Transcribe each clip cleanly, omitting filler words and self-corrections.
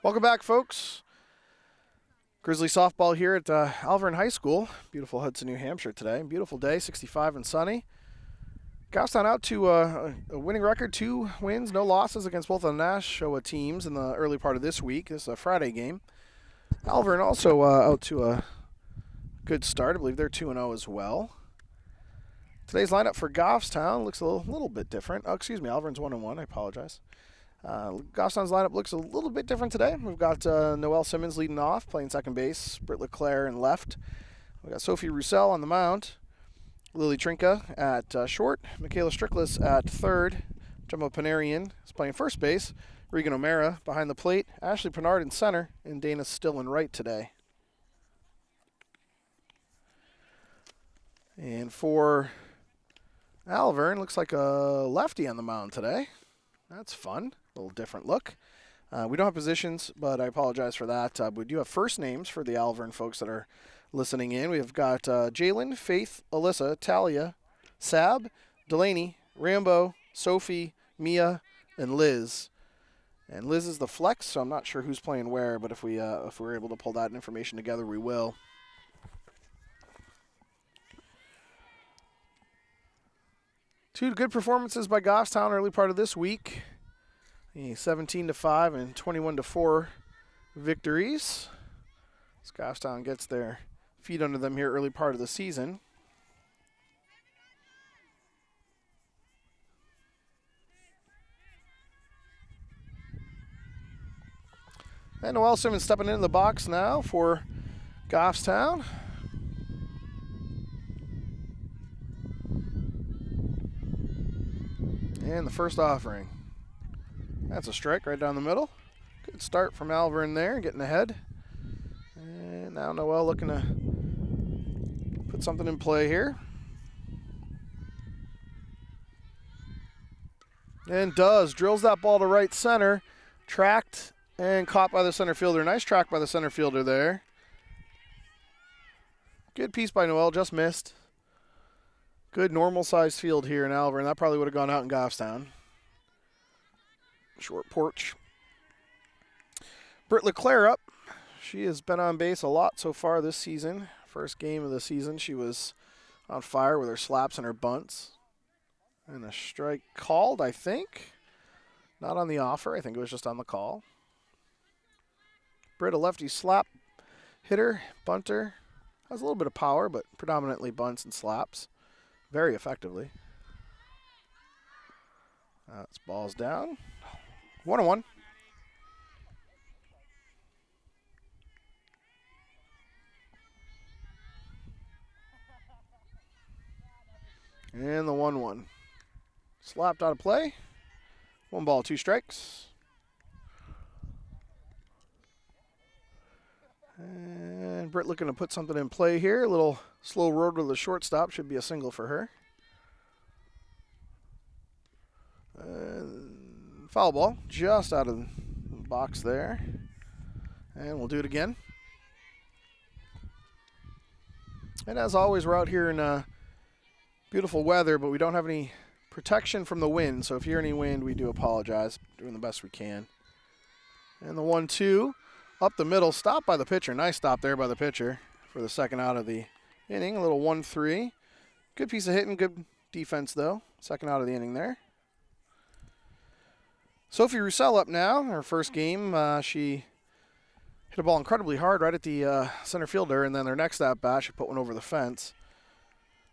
Welcome back, folks. Grizzly softball here at Alvirne High School. Beautiful Hudson, New Hampshire today. Beautiful day, 65 and sunny. Goffstown out to a winning record, 2 wins, no losses against both of the Nashua teams in the early part of this week. This is a Friday game. Alvirne also out to a good start. I believe they're 2-0 as well. Today's lineup for Goffstown looks a little bit different. Oh, excuse me, Alvirne's 1-1. I apologize. Goffstown's lineup looks a little bit different today. We've got Noelle Simmons leading off, playing second base. Britt LeClaire in left. We've got Sophie Roussel on the mound. Lily Trinka at short. Michaela Strickless at third. Gemma Panarian is playing first base. Regan O'Mara behind the plate. Ashley Pennard in center. And Dana Still in right today. And for Alvirne, looks like a lefty on the mound today. That's fun. A little different look. We don't have positions, but I apologize for that. We do have first names for the Alvirne folks that are listening in. We've got Jalen, Faith, Alyssa, Talia, Sab, Delaney, Rambo, Sophie, Mia, and Liz. And Liz is the flex, so I'm not sure who's playing where, but if we're able to pull that information together, we will. Two good performances by Goffstown early part of this week. The 17-5 and 21-4 victories. As Goffstown gets their feet under them here early part of the season. And Noelle Simmons stepping into the box now for Goffstown. And the first offering. That's a strike right down the middle. Good start from Alvirne there, getting ahead. And now Noelle looking to put something in play here. And drills that ball to right center. Tracked and caught by the center fielder. Nice track by the center fielder there. Good piece by Noelle, just missed. Good normal-sized field here in Alvirne. That probably would have gone out in Goffstown. Short porch. Britt LeClaire up. She has been on base a lot so far this season. First game of the season, she was on fire with her slaps and her bunts. And a strike called, I think. Not on the offer. I think it was just on the call. Britt, a lefty slap hitter, bunter. Has a little bit of power, but predominantly bunts and slaps. Very effectively. That's balls down. 1-1. And the 1-1. Slapped out of play. 1 ball, 2 strikes. And Britt looking to put something in play here. A little slow road to the shortstop. Should be a single for her. Foul ball, just out of the box there. And we'll do it again. And as always, we're out here in beautiful weather, but we don't have any protection from the wind. So if you hear any wind, we do apologize. Doing the best we can. And the 1-2 up the middle, stopped by the pitcher. Nice stop there by the pitcher for the second out of the inning. A little 1-3. Good piece of hitting, good defense, though. Second out of the inning there. Sophie Roussel up now. Her first game, she hit a ball incredibly hard right at the center fielder, and then their next at-bat, she put one over the fence.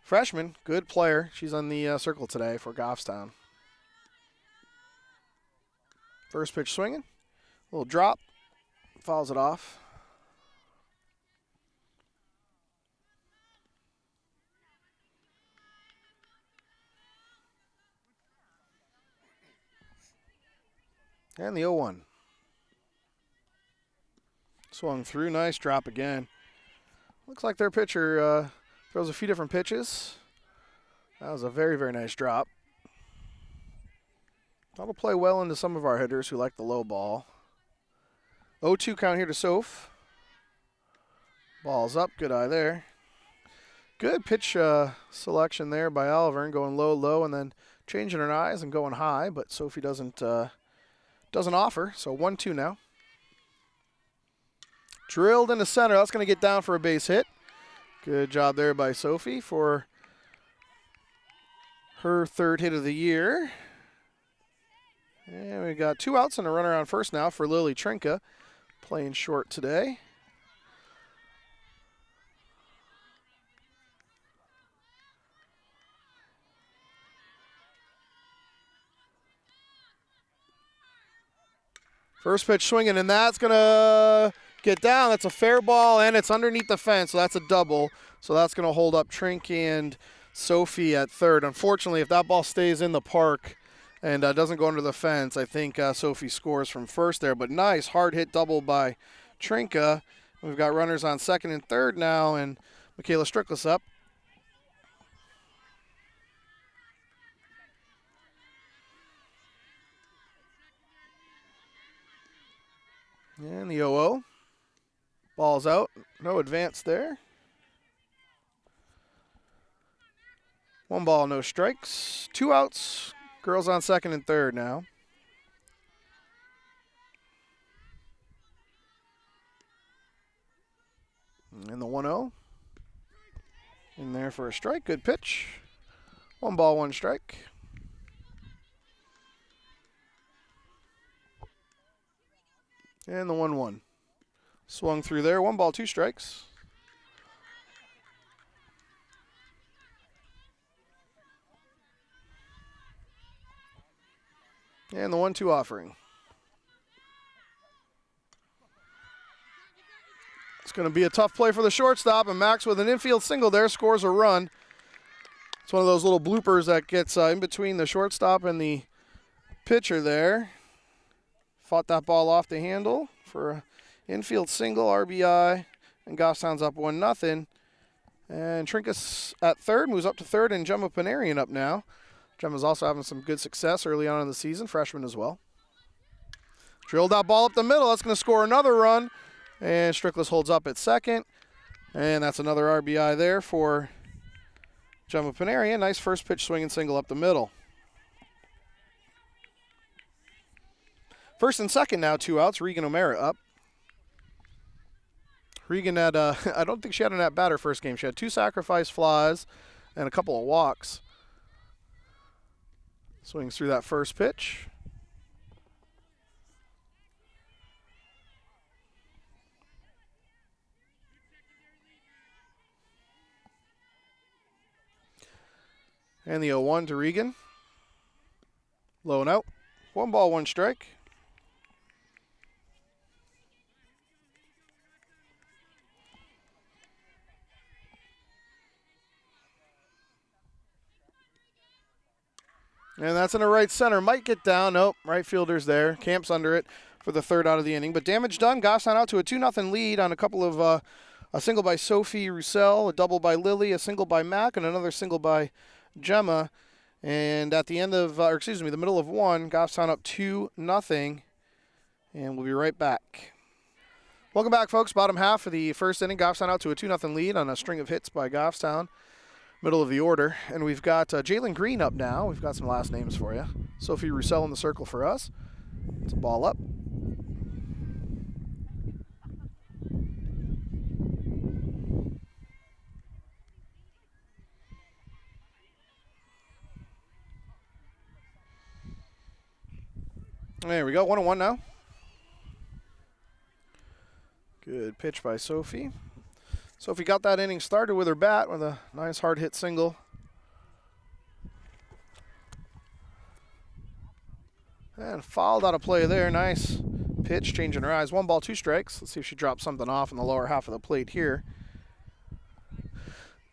Freshman, good player. She's on the circle today for Goffstown. First pitch swinging. A little drop. Fouls it off. And the 0-1. Swung through. Nice drop again. Looks like their pitcher throws a few different pitches. That was a very, very nice drop. That'll play well into some of our hitters who like the low ball. 0-2 count here to Soph. Ball's up. Good eye there. Good pitch selection there by Alvirne, going low, low, and then changing her eyes and going high, but Sophie doesn't offer, so 1-2 now. Drilled into center. That's going to get down for a base hit. Good job there by Sophie for her third hit of the year. And we got 2 outs and a runner on first now for Lily Trinka, playing short today. First pitch swinging, and that's going to get down. That's a fair ball, and it's underneath the fence, so that's a double. So that's going to hold up Trink and Sophie at third. Unfortunately, if that ball stays in the park and doesn't go under the fence, I think Sophie scores from first there. But nice hard hit double by Trinka. We've got runners on second and third now, and Michaela Strickless up. And the 0-0. Ball's out. No advance there. 1 ball, no strikes. 2 outs. Girls on second and third now. And the 1-0. In there for a strike. Good pitch. 1 ball, 1 strike. And the 1-1. Swung through there. 1 ball, 2 strikes. And the 1-2 offering. It's going to be a tough play for the shortstop, and Max with an infield single there scores a run. It's one of those little bloopers that gets in between the shortstop and the pitcher there. Fought that ball off the handle for an infield single, RBI, and Goffstown's up 1-0. And Trinkus at third, moves up to third, and Gemma Panarian up now. Gemma's also having some good success early on in the season, freshman as well. Drilled that ball up the middle. That's going to score another run. And Strickless holds up at second. And that's another RBI there for Gemma Panarian. Nice first pitch swing and single up the middle. First and second now, 2 outs. Regan O'Mara up. Regan had, I don't think she had an at-bat her first game. She had 2 sacrifice flies and a couple of walks. Swings through that first pitch. And the 0-1 to Regan. Low and out. 1 ball, 1 strike. And that's in the right center. Might get down. Nope. Right fielder's there. Camp's under it for the third out of the inning. But damage done. Goffstown out to a 2-0 lead on a couple of a single by Sophie Roussel, a double by Lily, a single by Mac, and another single by Gemma. And at the end of, the middle of 1, Goffstown up 2-0. And we'll be right back. Welcome back, folks. Bottom half of the first inning. Goffstown out to a 2-0 lead on a string of hits by Goffstown. Middle of the order. And we've got Jalen Green up now. We've got some last names for you. Sophie Roussel in the circle for us. It's a ball up. There we go. 1-1 now. Good pitch by Sophie. Sophie got that inning started with her bat with a nice hard hit single. And fouled out of play there. Nice pitch, changing her eyes. 1 ball, 2 strikes. Let's see if she drops something off in the lower half of the plate here.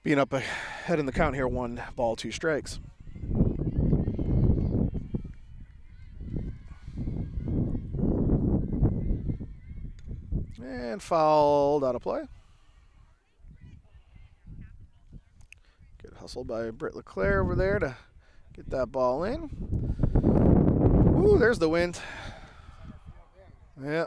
Being up ahead in the count here, 1 ball, 2 strikes. And fouled out of play. Good hustle by Britt LeClaire over there to get that ball in. Ooh, there's the wind. Yeah,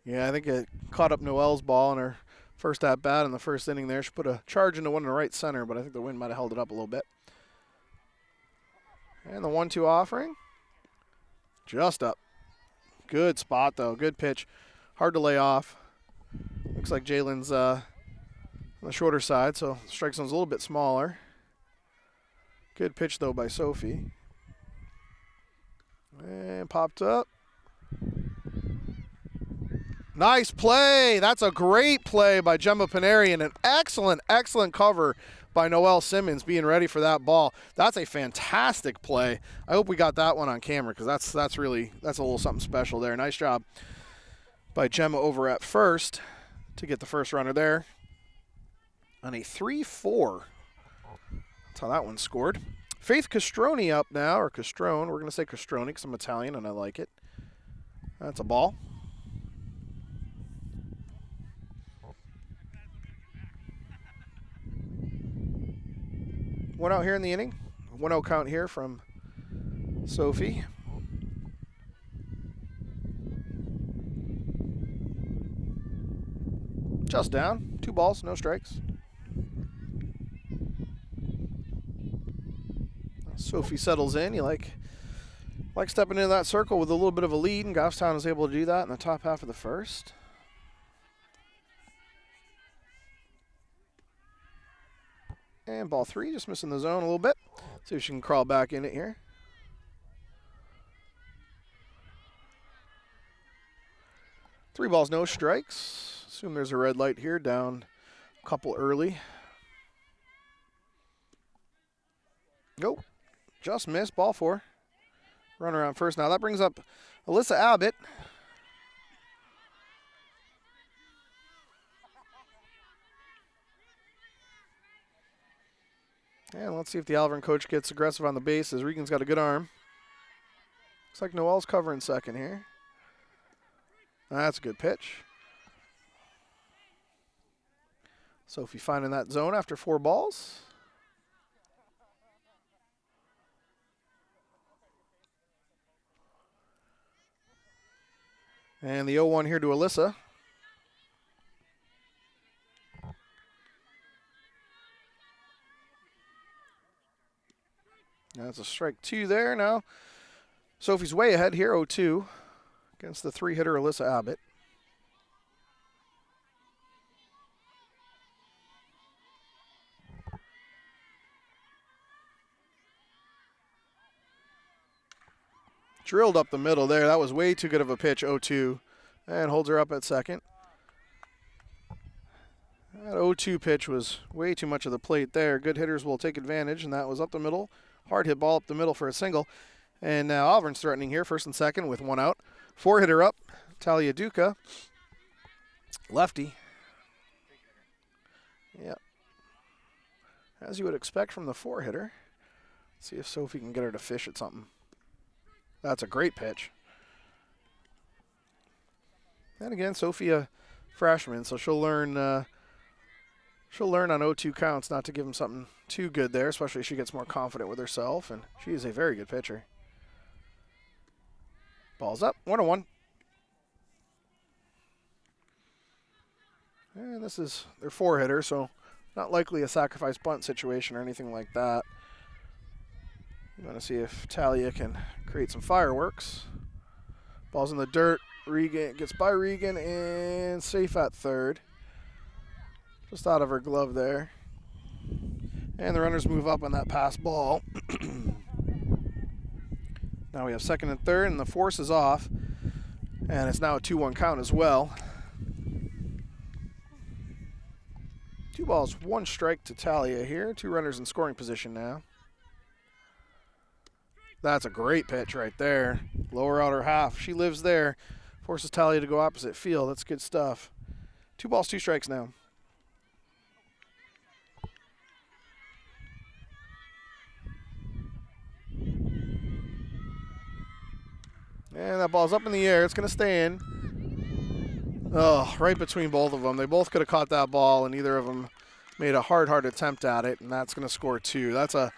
I think it caught up Noelle's ball in her first at-bat in the first inning there. She put a charge into one in the right center, but I think the wind might have held it up a little bit. And the 1-2 offering. Just up. Good spot, though. Good pitch. Hard to lay off. Looks like Jalen's on the shorter side, so strike zone's a little bit smaller. Good pitch, though, by Sophie. And popped up. Nice play. That's a great play by Gemma Paneri, and an excellent, excellent cover by Noelle Simmons being ready for that ball. That's a fantastic play. I hope we got that one on camera because that's a little something special there. Nice job by Gemma over at first to get the first runner there on a 3-4. That's how that one scored. Faith Castroni up now, or Castrone. We're going to say Castroni because I'm Italian and I like it. That's a ball. One out here in the inning. 1-0 count here from Sophie. Just down. 2 balls, no strikes. Sophie settles in. You like stepping into that circle with a little bit of a lead, and Goffstown is able to do that in the top half of the first. And ball 3, just missing the zone a little bit. See if she can crawl back in it here. Three balls, no strikes. Assume there's a red light here, down a couple early. Nope, just missed, ball 4. Runner on first. Now that brings up Alyssa Abbott. And let's see if the Alvirne coach gets aggressive on the bases. Regan's got a good arm. Looks like Noelle's covering second here. That's a good pitch. Sophie finding that zone after 4 balls. And the 0-1 here to Alyssa. That's a strike 2 there now. Sophie's way ahead here, 0-2, against the 3-hitter Alyssa Abbott. Drilled up the middle there. That was way too good of a pitch, 0-2, and holds her up at second. That 0-2 pitch was way too much of the plate there. Good hitters will take advantage, and that was up the middle. Hard hit ball up the middle for a single. And now Alvirne's threatening here, first and second with 1 out. 4-hitter up, Talia Duca. Lefty. Yep. As you would expect from the 4-hitter. See if Sophie can get her to fish at something. That's a great pitch. And again, Sophie a freshman, so she'll learn on 0-2 counts not to give him something too good there, especially if she gets more confident with herself, and she is a very good pitcher. Ball's up, 1-1. And this is their 4-hitter, so not likely a sacrifice bunt situation or anything like that. You want to see if Talia can create some fireworks. Ball's in the dirt. Regan gets by Regan and safe at third. Just out of her glove there. And the runners move up on that pass ball. Now we have second and third, and the force is off. And it's now a 2-1 count as well. 2 balls, 1 strike to Talia here. 2 runners in scoring position now. That's a great pitch right there. Lower outer half. She lives there. Forces Talia to go opposite field. That's good stuff. 2 balls, 2 strikes now. And that ball's up in the air. It's going to stay in. Oh, right between both of them. They both could have caught that ball, and neither of them made a hard attempt at it, and that's going to score 2. That's a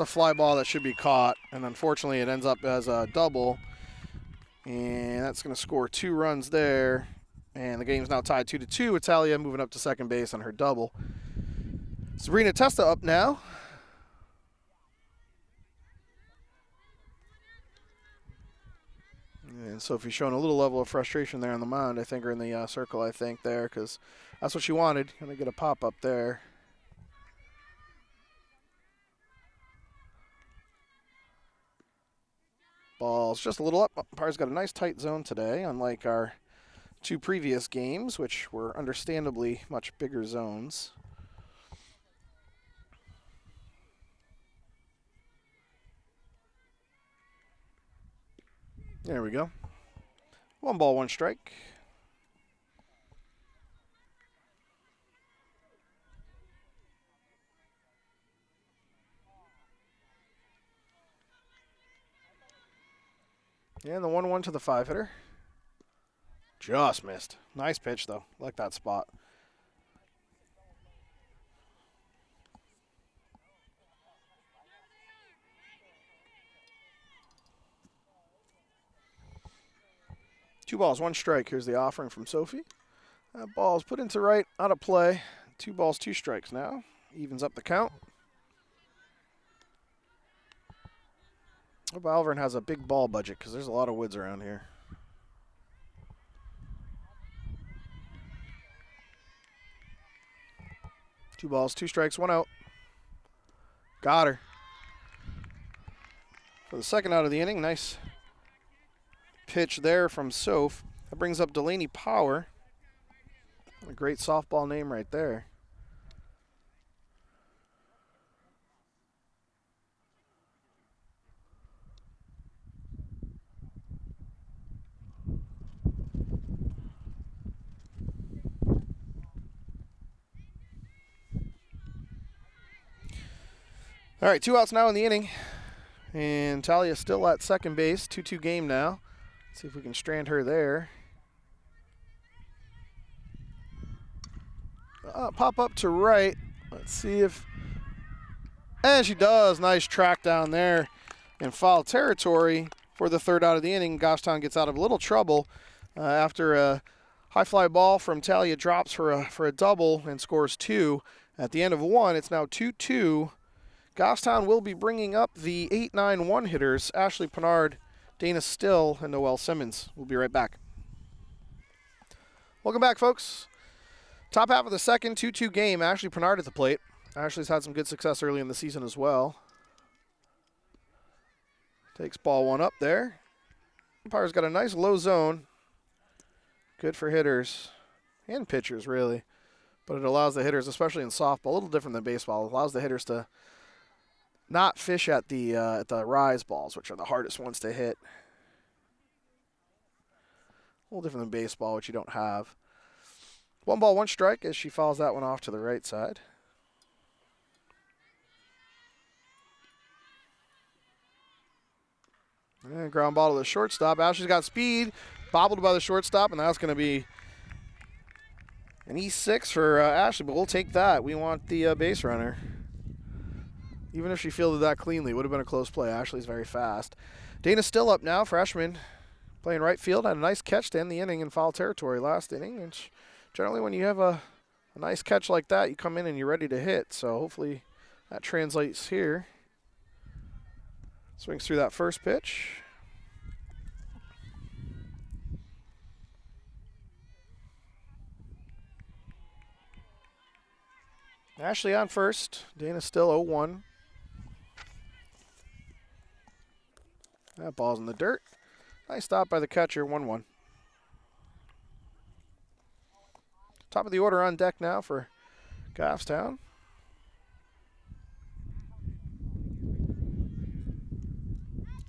fly ball that should be caught, and unfortunately it ends up as a double. And that's going to score 2 runs there. And the game's now tied 2-2. Italia moving up to second base on her double. Sabrina Testa up now. And Sophie's showing a little level of frustration there on the mound, I think, or in the circle, I think, there, because that's what she wanted. Going to get a pop-up there. Ball's just a little up. Umpire's got a nice tight zone today, unlike our 2 previous games, which were understandably much bigger zones. There we go. 1 ball, 1 strike. And the 1-1 to the 5-hitter. Just missed. Nice pitch, though. Like that spot. Two balls, 1 strike. Here's the offering from Sophie. That ball's put into right, out of play. 2 balls, 2 strikes now. Evens up the count. Hope Alvirne has a big ball budget because there's a lot of woods around here. Two balls, 2 strikes, 1 out. Got her. For the second out of the inning, nice pitch there from Soph. That brings up Delaney Power. A great softball name right there. All right, 2 outs now in the inning. And Talia still at second base, 2-2 game now. Let's see if we can strand her there. Pop up to right. Let's see if... And she does. Nice track down there in foul territory for the 3rd out of the inning. Goffstown gets out of a little trouble after a high fly ball from Talia drops for a double and scores 2. At the end of 1, it's now 2-2. Goffstown will be bringing up the 8-9-1 hitters, Ashley Pennard, Dana Still, and Noelle Simmons. We'll be right back. Welcome back, folks. Top half of the second, 2-2 game. Ashley Pennard at the plate. Ashley's had some good success early in the season as well. Takes ball 1 up there. Umpire's got a nice low zone. Good for hitters and pitchers, really. But it allows the hitters, especially in softball, a little different than baseball, it allows the hitters to not fish at the rise balls, which are the hardest ones to hit. A little different than baseball, which you don't have. 1 ball, 1 strike as she fouls that one off to the right side. And ground ball to the shortstop. Ashley's got speed, bobbled by the shortstop, and that's going to be an E6 for Ashley, but we'll take that. We want the base runner. Even if she fielded that cleanly, it would have been a close play. Ashley's very fast. Dana's still up now, freshman, playing right field. Had a nice catch to end the inning in foul territory last inning. And generally when you have a nice catch like that, you come in and you're ready to hit. So hopefully that translates here. Swings through that first pitch. Ashley on first. Dana still 0-1. That ball's in the dirt. Nice stop by the catcher, 1-1. Top of the order on deck now for Goffstown.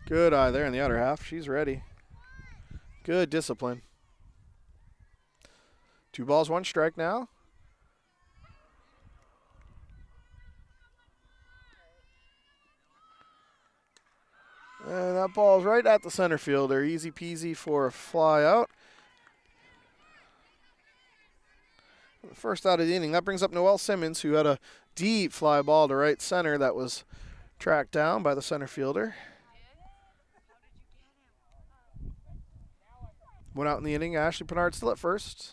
Good eye there in the outer half. She's ready. Good discipline. 2 balls, 1 strike now. And that ball's right at the center fielder. Easy peasy for a fly out. First out of the inning. That brings up Noelle Simmons, who had a deep fly ball to right center that was tracked down by the center fielder. Went out in the inning. Ashley Pennard still at first.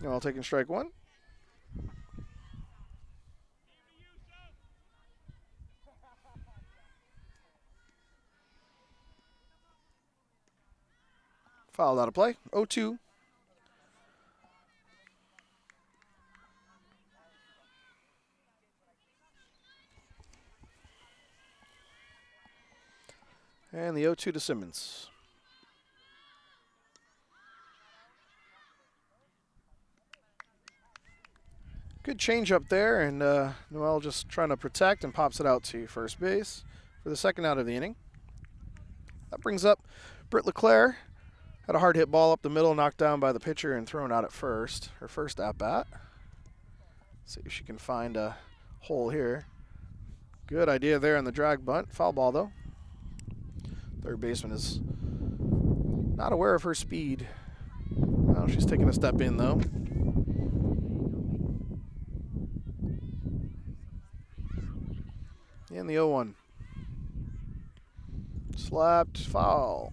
Noelle taking strike 1. Fouled out of play. 0-2. And the 0-2 to Simmons. Good change up there, and Noelle just trying to protect and pops it out to first base for the second out of the inning. That brings up Britt LeClaire. Had a hard hit ball up the middle, knocked down by the pitcher and thrown out at first. Her first at bat. See if she can find a hole here. Good idea there on the drag bunt. Foul ball though. Third baseman is not aware of her speed. Well, she's taking a step in though. And the 0-1. Slapped, foul.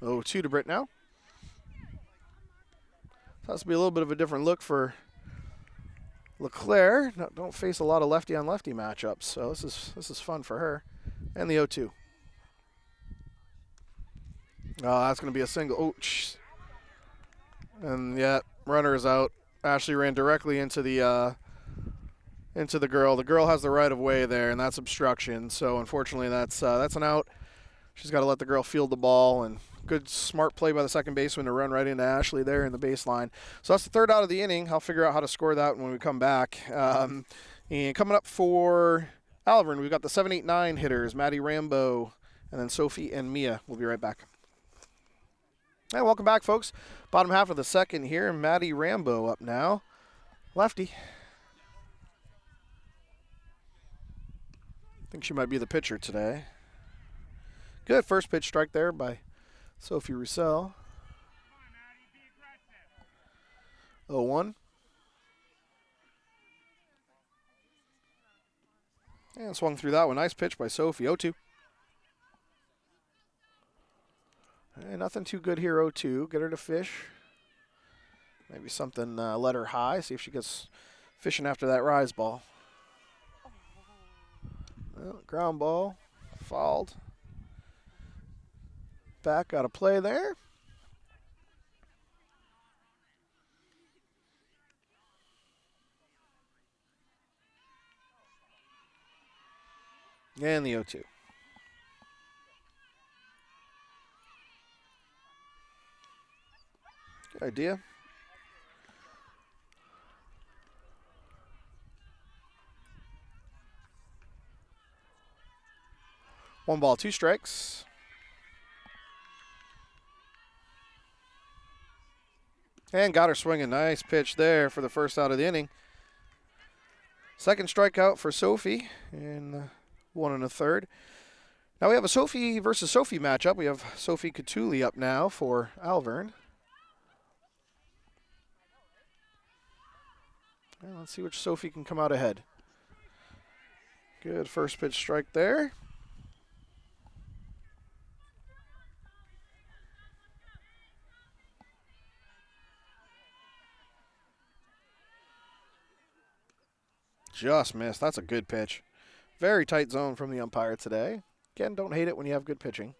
0-2 to Britt now. Has to be a little bit of a different look for LeClaire. No, don't face a lot of lefty on lefty matchups, so this is fun for her. And the 0-2. Oh, that's going to be a single. Oh, and yeah, runner is out. Ashley ran directly into the girl. The girl has the right of way there, and that's obstruction. So unfortunately, that's an out. She's got to let the girl field the ball, and good smart play by the second baseman to run right into Ashley there in the baseline. So that's the third out of the inning. I'll figure out how to score that when we come back. And coming up for Alvirne, we've got the 7, 8, 9 hitters, Maddie Rambo, and then Sophie and Mia. We'll be right back. Hey, welcome back, folks. Bottom half of the second here. Maddie Rambo up now. Lefty. I think she might be the pitcher today. Good first pitch strike there by Sophie Roussel. 0-1. And swung through that one. Nice pitch by Sophie. 0-2. And nothing too good here. 0-2. Get her to fish. Maybe something let her high. See if she gets fishing after that rise ball. Well, ground ball. Fouled. Back out of play there. And the 0-2. Good idea. One ball, two strikes. And got her swinging. Nice pitch there for the first out of the inning. Second strikeout for Sophie, and 1 1/3. Now we have a Sophie versus Sophie matchup. We have Sophie Catuli up now for Alvirne. And let's see which Sophie can come out ahead. Good first pitch strike there. Just missed. That's a good pitch. Very tight zone from the umpire today. Again, don't hate it when you have good pitching.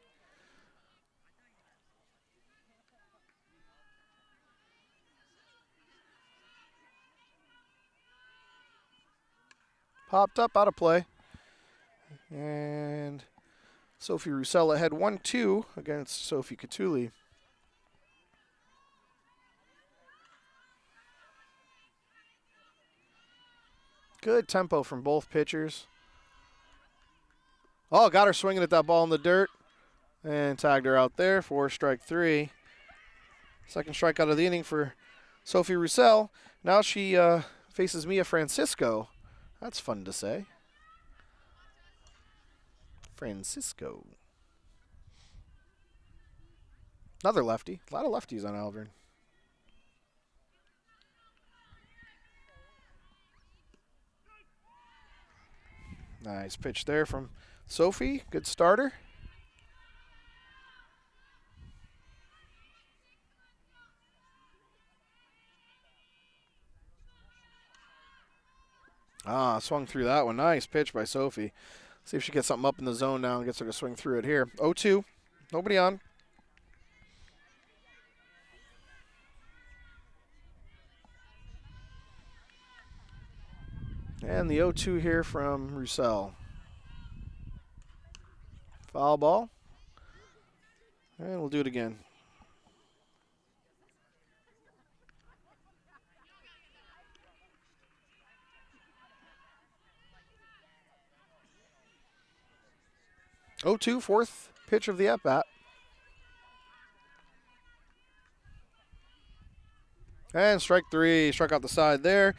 Popped up, out of play. And Sophie Roussel ahead 1-2 against Sophie Catuli. Good tempo from both pitchers. Oh, got her swinging at that ball in the dirt. And tagged her out there for strike 3. Second strikeout of the inning for Sophie Roussel. Now she faces Mia Francisco. That's fun to say. Francisco. Another lefty. A lot of lefties on Alvirne. Nice pitch there from Sophie. Good starter. Swung through that one. Nice pitch by Sophie. See if she gets something up in the zone now and gets her to swing through it here. 0-2. Nobody on. And the 0-2 here from Roussel. Foul ball. And we'll do it again. Oh, 2, fourth pitch of the at-bat. And strike 3, struck out the side there.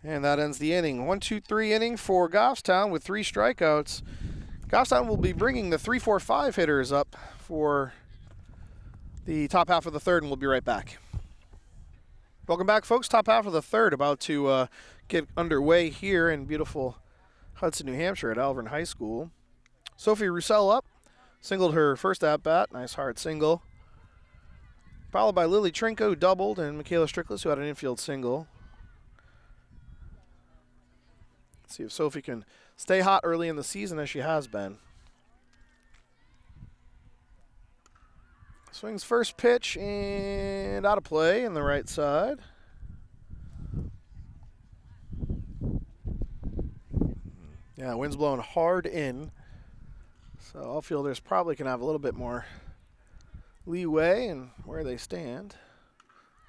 And that ends the inning. 1-2-3 inning for Goffstown with 3 strikeouts. Goffstown will be bringing the 3-4-5 hitters up for the top half of the third, and we'll be right back. Welcome back, folks. Top half of the third about to get underway here in beautiful Hudson, New Hampshire at Alvirne High School. Sophie Roussel up, singled her first at-bat. Nice hard single. Followed by Lily Trinko, who doubled, and Michaela Strickless, who had an infield single. Let's see if Sophie can stay hot early in the season as she has been. Swings first pitch and out of play in the right side. Yeah, wind's blowing hard in. So outfielders probably can have a little bit more leeway in where they stand.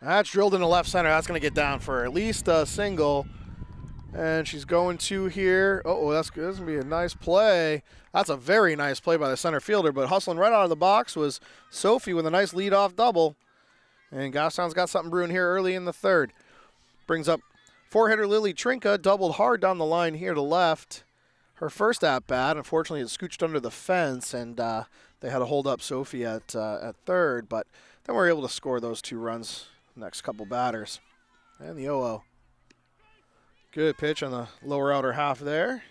That's drilled into left center. That's going to get down for at least a single. And she's going to here. Oh, that's good. That's going to be a nice play. That's a very nice play by the center fielder, but hustling right out of the box was Sophie with a nice leadoff double. And Goffstown's got something brewing here early in the third. Brings up four-hitter Lily Trinka, doubled hard down the line here to left. Her first at-bat, unfortunately, it scooched under the fence, and they had to hold up Sophie at third, but then we were able to score those 2 runs next couple batters. And the 0-0. Good pitch on the lower outer half there.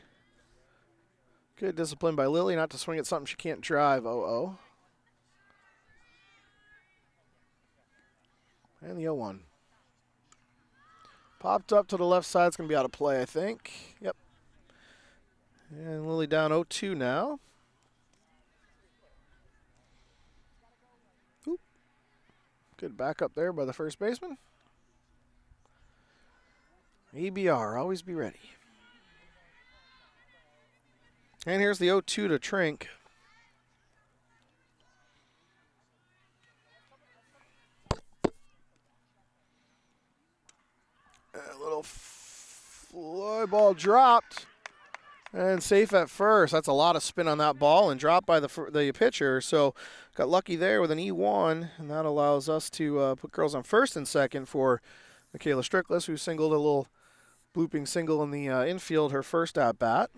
Good discipline by Lily not to swing at something she can't drive. 0-0. And the 0-1. Popped up to the left side. It's going to be out of play, I think. Yep. And Lily down 0-2 now. Oop. Good backup there by the first baseman. ABR, always be ready. And here's the 0-2 to Trink. A little fly ball dropped. And safe at first. That's a lot of spin on that ball and dropped by the pitcher. So got lucky there with an E1, and that allows us to put girls on first and second for Michaela Strickless, who singled a little blooping single in the infield her first at-bat.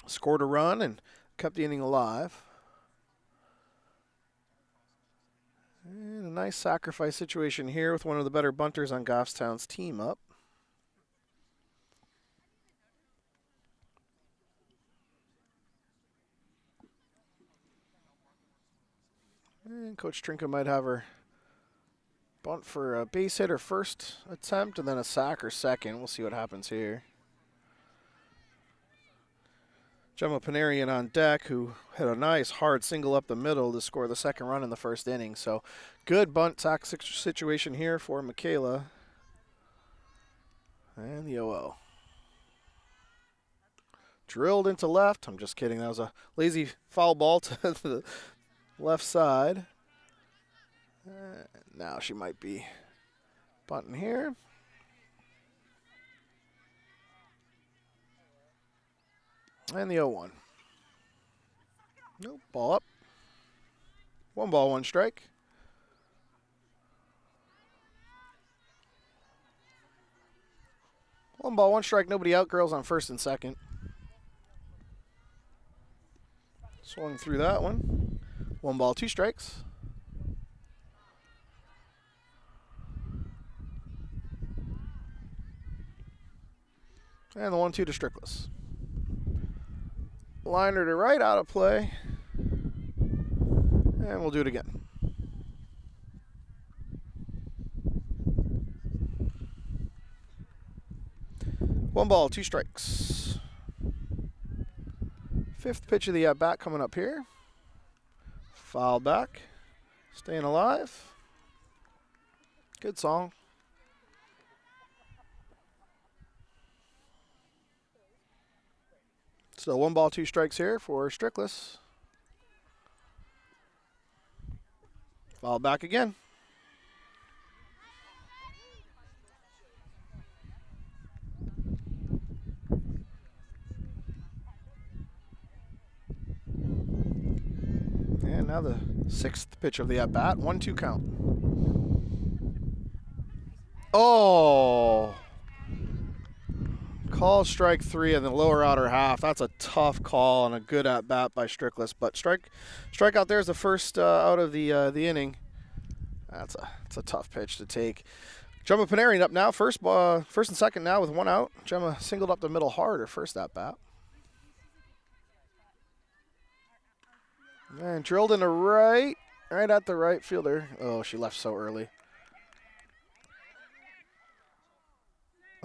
Scored a run and kept the inning alive. And a nice sacrifice situation here with one of the better bunters on Goffstown's team up. And Coach Trinka might have her bunt for a base hit her first attempt and then a sack or second. We'll see what happens here. Gemma Panarian on deck, who had a nice hard single up the middle to score the second run in the first inning. So good bunt sack situation here for Michaela. And the 0-0. Drilled into left. I'm just kidding. That was a lazy foul ball to the left side. Now she might be bunting here. And the 0-1. Nope, ball up. 1 ball, 1 strike. One ball, 1 strike, nobody out. Girls on first and second. Swung through that one. 1 ball, 2 strikes. And the 1-2 to Strickless. Liner to right, out of play. And we'll do it again. One ball, 2 strikes. 5th pitch of the at-bat coming up here. Foul back. Staying alive. Good song. Still 1 ball, 2 strikes here for Strickless. Foul back again. And now the 6th pitch of the at-bat. 1-2 count. Oh! Call strike 3 in the lower outer half. That's a tough call and a good at-bat by Strickless. But strikeout there is the first out of the inning. That's a tough pitch to take. Gemma Panarin up now. First and second now with 1 out. Gemma singled up the middle hard her first at-bat. And drilled into right at the right fielder. Oh, she left so early.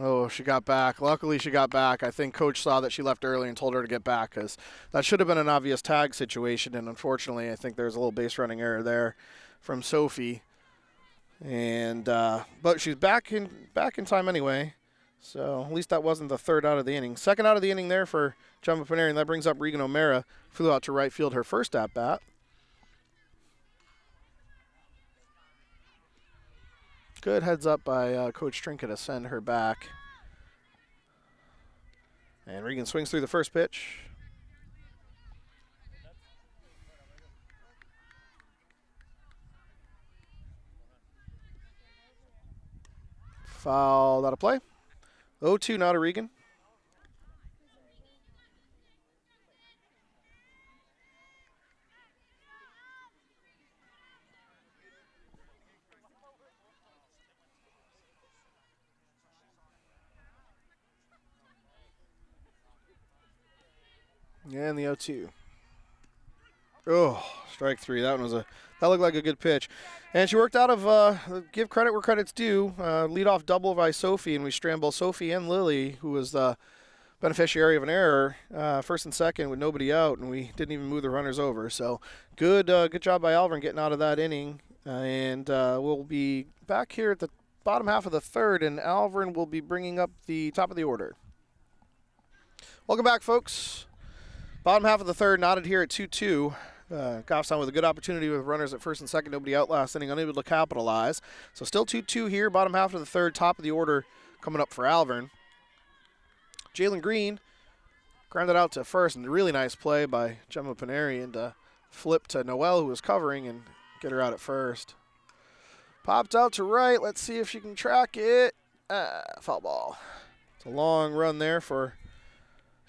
Oh, she got back. Luckily, she got back. I think Coach saw that she left early and told her to get back because that should have been an obvious tag situation. And unfortunately, I think there's a little base running error there from Sophie. And but she's back in time anyway. So at least that wasn't the third out of the inning. Second out of the inning there for Gemma Panarin. That brings up Regan O'Mara. Flew out to right field her first at bat. Good heads up by Coach Trinket to send her back. And Regan swings through the first pitch. Fouled out of play. 0-2 now to Regan. And the 0-2. Oh, strike 3. That looked like a good pitch. And she worked out of, give credit where credit's due, leadoff double by Sophie, and we strand both Sophie and Lily, who was the beneficiary of an error, first and second with nobody out, and we didn't even move the runners over. So good job by Alvirne getting out of that inning. And we'll be back here at the bottom half of the third, and Alvirne will be bringing up the top of the order. Welcome back, folks. Bottom half of the third, knotted here at 2-2. Goffstown with a good opportunity with runners at first and second, nobody out last inning, unable to capitalize. So still 2-2 here, bottom half of the third, top of the order coming up for Alvirne. Jalen Green grounded out to first, and a really nice play by Gemma Panarin to flip to Noelle, who was covering, and get her out at first. Popped out to right. Let's see if she can track it. Foul ball. It's a long run there for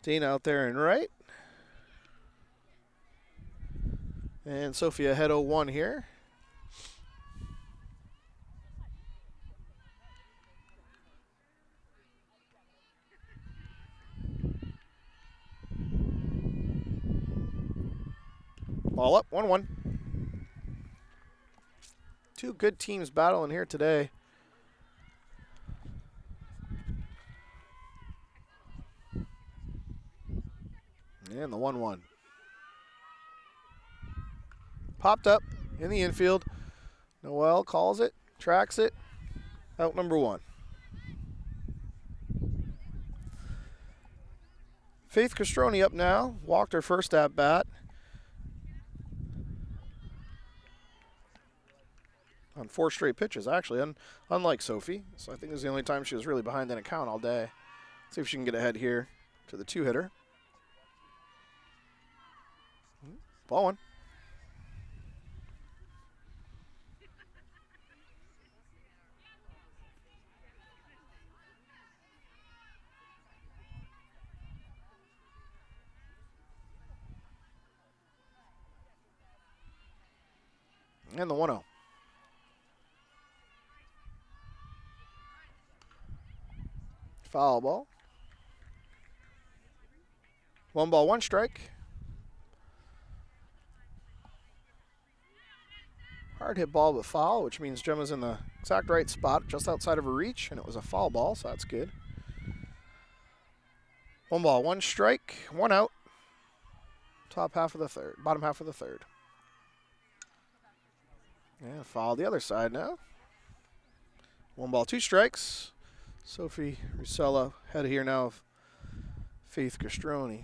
Dana out there in right. And Sophia ahead 0-1 here. Ball up, 1-1. Two good teams battling here today. And the 1-1. Popped up in the infield. Noelle calls it, tracks it. Out number 1. Faith Castroni up now. Walked her first at bat. On 4 straight pitches, actually, unlike Sophie. So I think this is the only time she was really behind in a count all day. Let's see if she can get ahead here to the 2-hitter. Ball 1. And the 1-0. Foul ball. 1 ball, 1 strike. Hard hit ball but foul, which means Gemma's in the exact right spot, just outside of her reach, and it was a foul ball, so that's good. 1 ball, 1 strike, 1 out. Top half of the third, bottom half of the third. And foul the other side now. 1 ball, 2 strikes. Sophie Rusella head here now of Faith Castroni.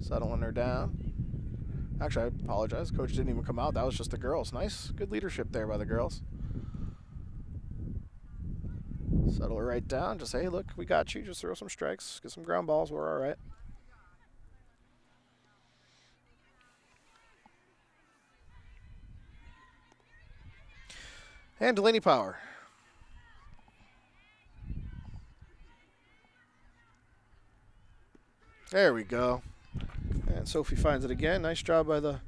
Settling her down. Actually, I apologize. Coach didn't even come out. That was just the girls. Nice. Good leadership there by the girls. Settle her right down. Just, hey, look, we got you. Just throw some strikes. Get some ground balls. We're all right. And Delaney Power. There we go. And Sophie finds it again. Nice job by the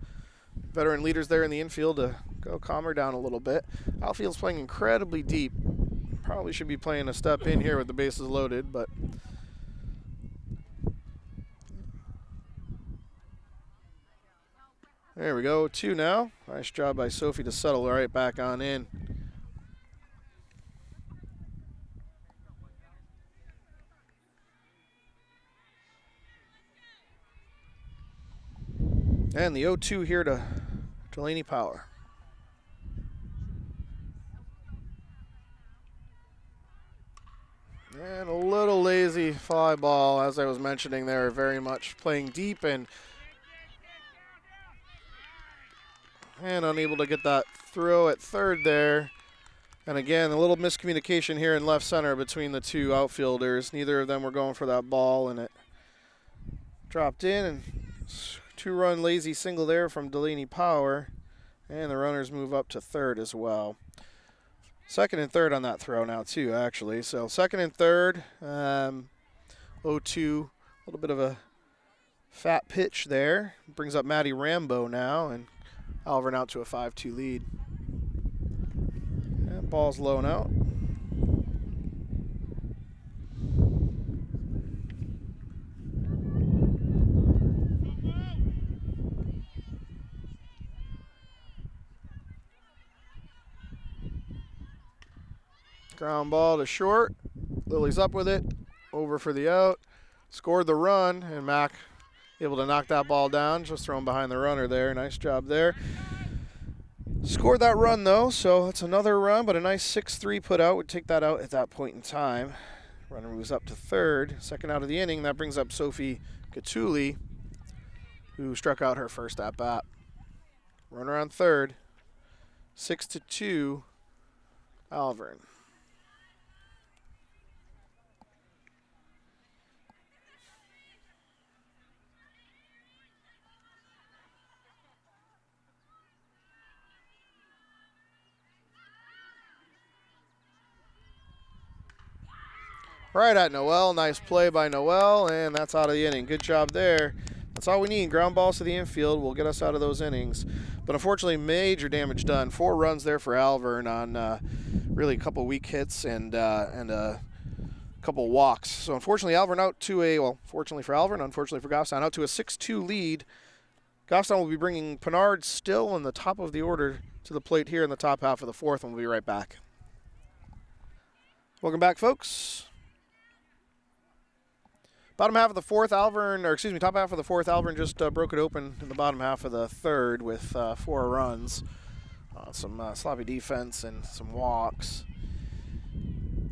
veteran leaders there in the infield to go calm her down a little bit. Outfield's playing incredibly deep. Probably should be playing a step in here with the bases loaded, but there we go. 2 now. Nice job by Sophie to settle right back on in. And the 0-2 here to Delaney Power. And a little lazy fly ball, as I was mentioning there, very much playing deep and unable to get that throw at third there. And again, a little miscommunication here in left center between the two outfielders. Neither of them were going for that ball, and it dropped in. And 2-run lazy single there from Delaney Power. And the runners move up to third as well. Second and third on that throw now, too, actually. So second and third, 0-2, a little bit of a fat pitch there. Brings up Maddie Rambo now, and Alvirne out to a 5-2 lead. And ball's low and out. Ground ball to short. Lily's up with it. Over for the out. Scored the run, and Mac able to knock that ball down. Just thrown behind the runner there. Nice job there. Scored that run, though, so it's another run, but a nice 6-3 put out. Would take that out at that point in time. Runner moves up to third. Second out of the inning. That brings up Sophie Gatuli, who struck out her first at-bat. Runner on third. 6-2, Alvirne. Right at Noelle. Nice play by Noelle, and that's out of the inning. Good job there. That's all we need. Ground balls to the infield will get us out of those innings. But unfortunately, major damage done. 4 runs there for Alvirne on really a couple weak hits and a couple walks. So unfortunately, Alvirne out to a, well, fortunately for Alvirne, unfortunately for Goffstown, out to a 6-2 lead. Goffstown will be bringing Pinard still in the top of the order to the plate here in the top half of the fourth, and we'll be right back. Welcome back, folks. Bottom half of the fourth, Alvirne, or excuse me, top half of the fourth, Alvirne just broke it open in the bottom half of the third with 4 runs. Some sloppy defense and some walks.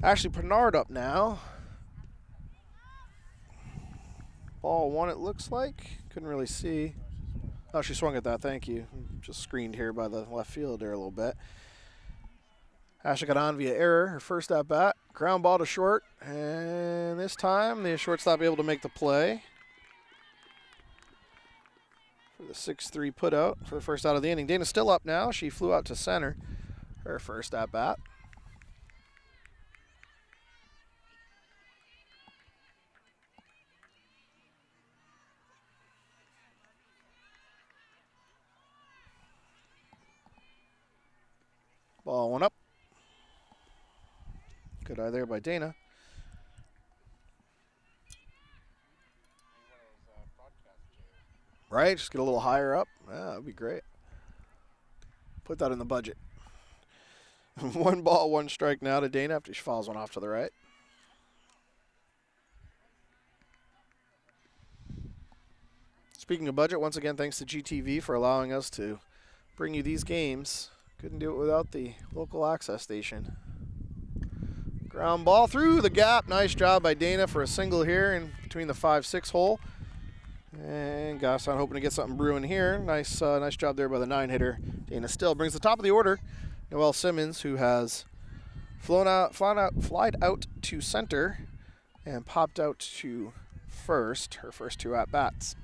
Ashley Pinard up now. Ball 1, it looks like. Couldn't really see. Oh, she swung at that, thank you. Just screened here by the left field there a little bit. Ashley got on via error, her first at-bat. Ground ball to short, and this time the shortstop able to make the play for the 6-3 put out for the first out of the inning. Dana's still up now. She flew out to center, her first at-bat. Ball 1 up. Good eye there by Dana. Right, just get a little higher up. Yeah, that'd be great. Put that in the budget. 1 ball, 1 strike now to Dana after she fouls one off to the right. Speaking of budget, once again, thanks to GTV for allowing us to bring you these games. Couldn't do it without the local access station. Ground ball through the gap. Nice job by Dana for a single here in between the 5-6 hole. And Goffstown hoping to get something brewing here. Nice job there by the 9-hitter. Dana Still brings the top of the order. Noelle Simmons, who has flied out to center and popped out to first, her first 2 at-bats.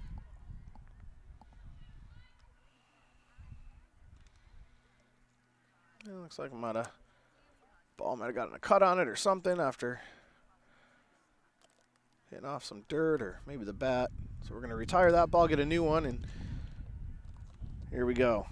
It looks like ball might have gotten a cut on it or something after hitting off some dirt or maybe the bat. So we're going to retire that ball, get a new one, and here we go.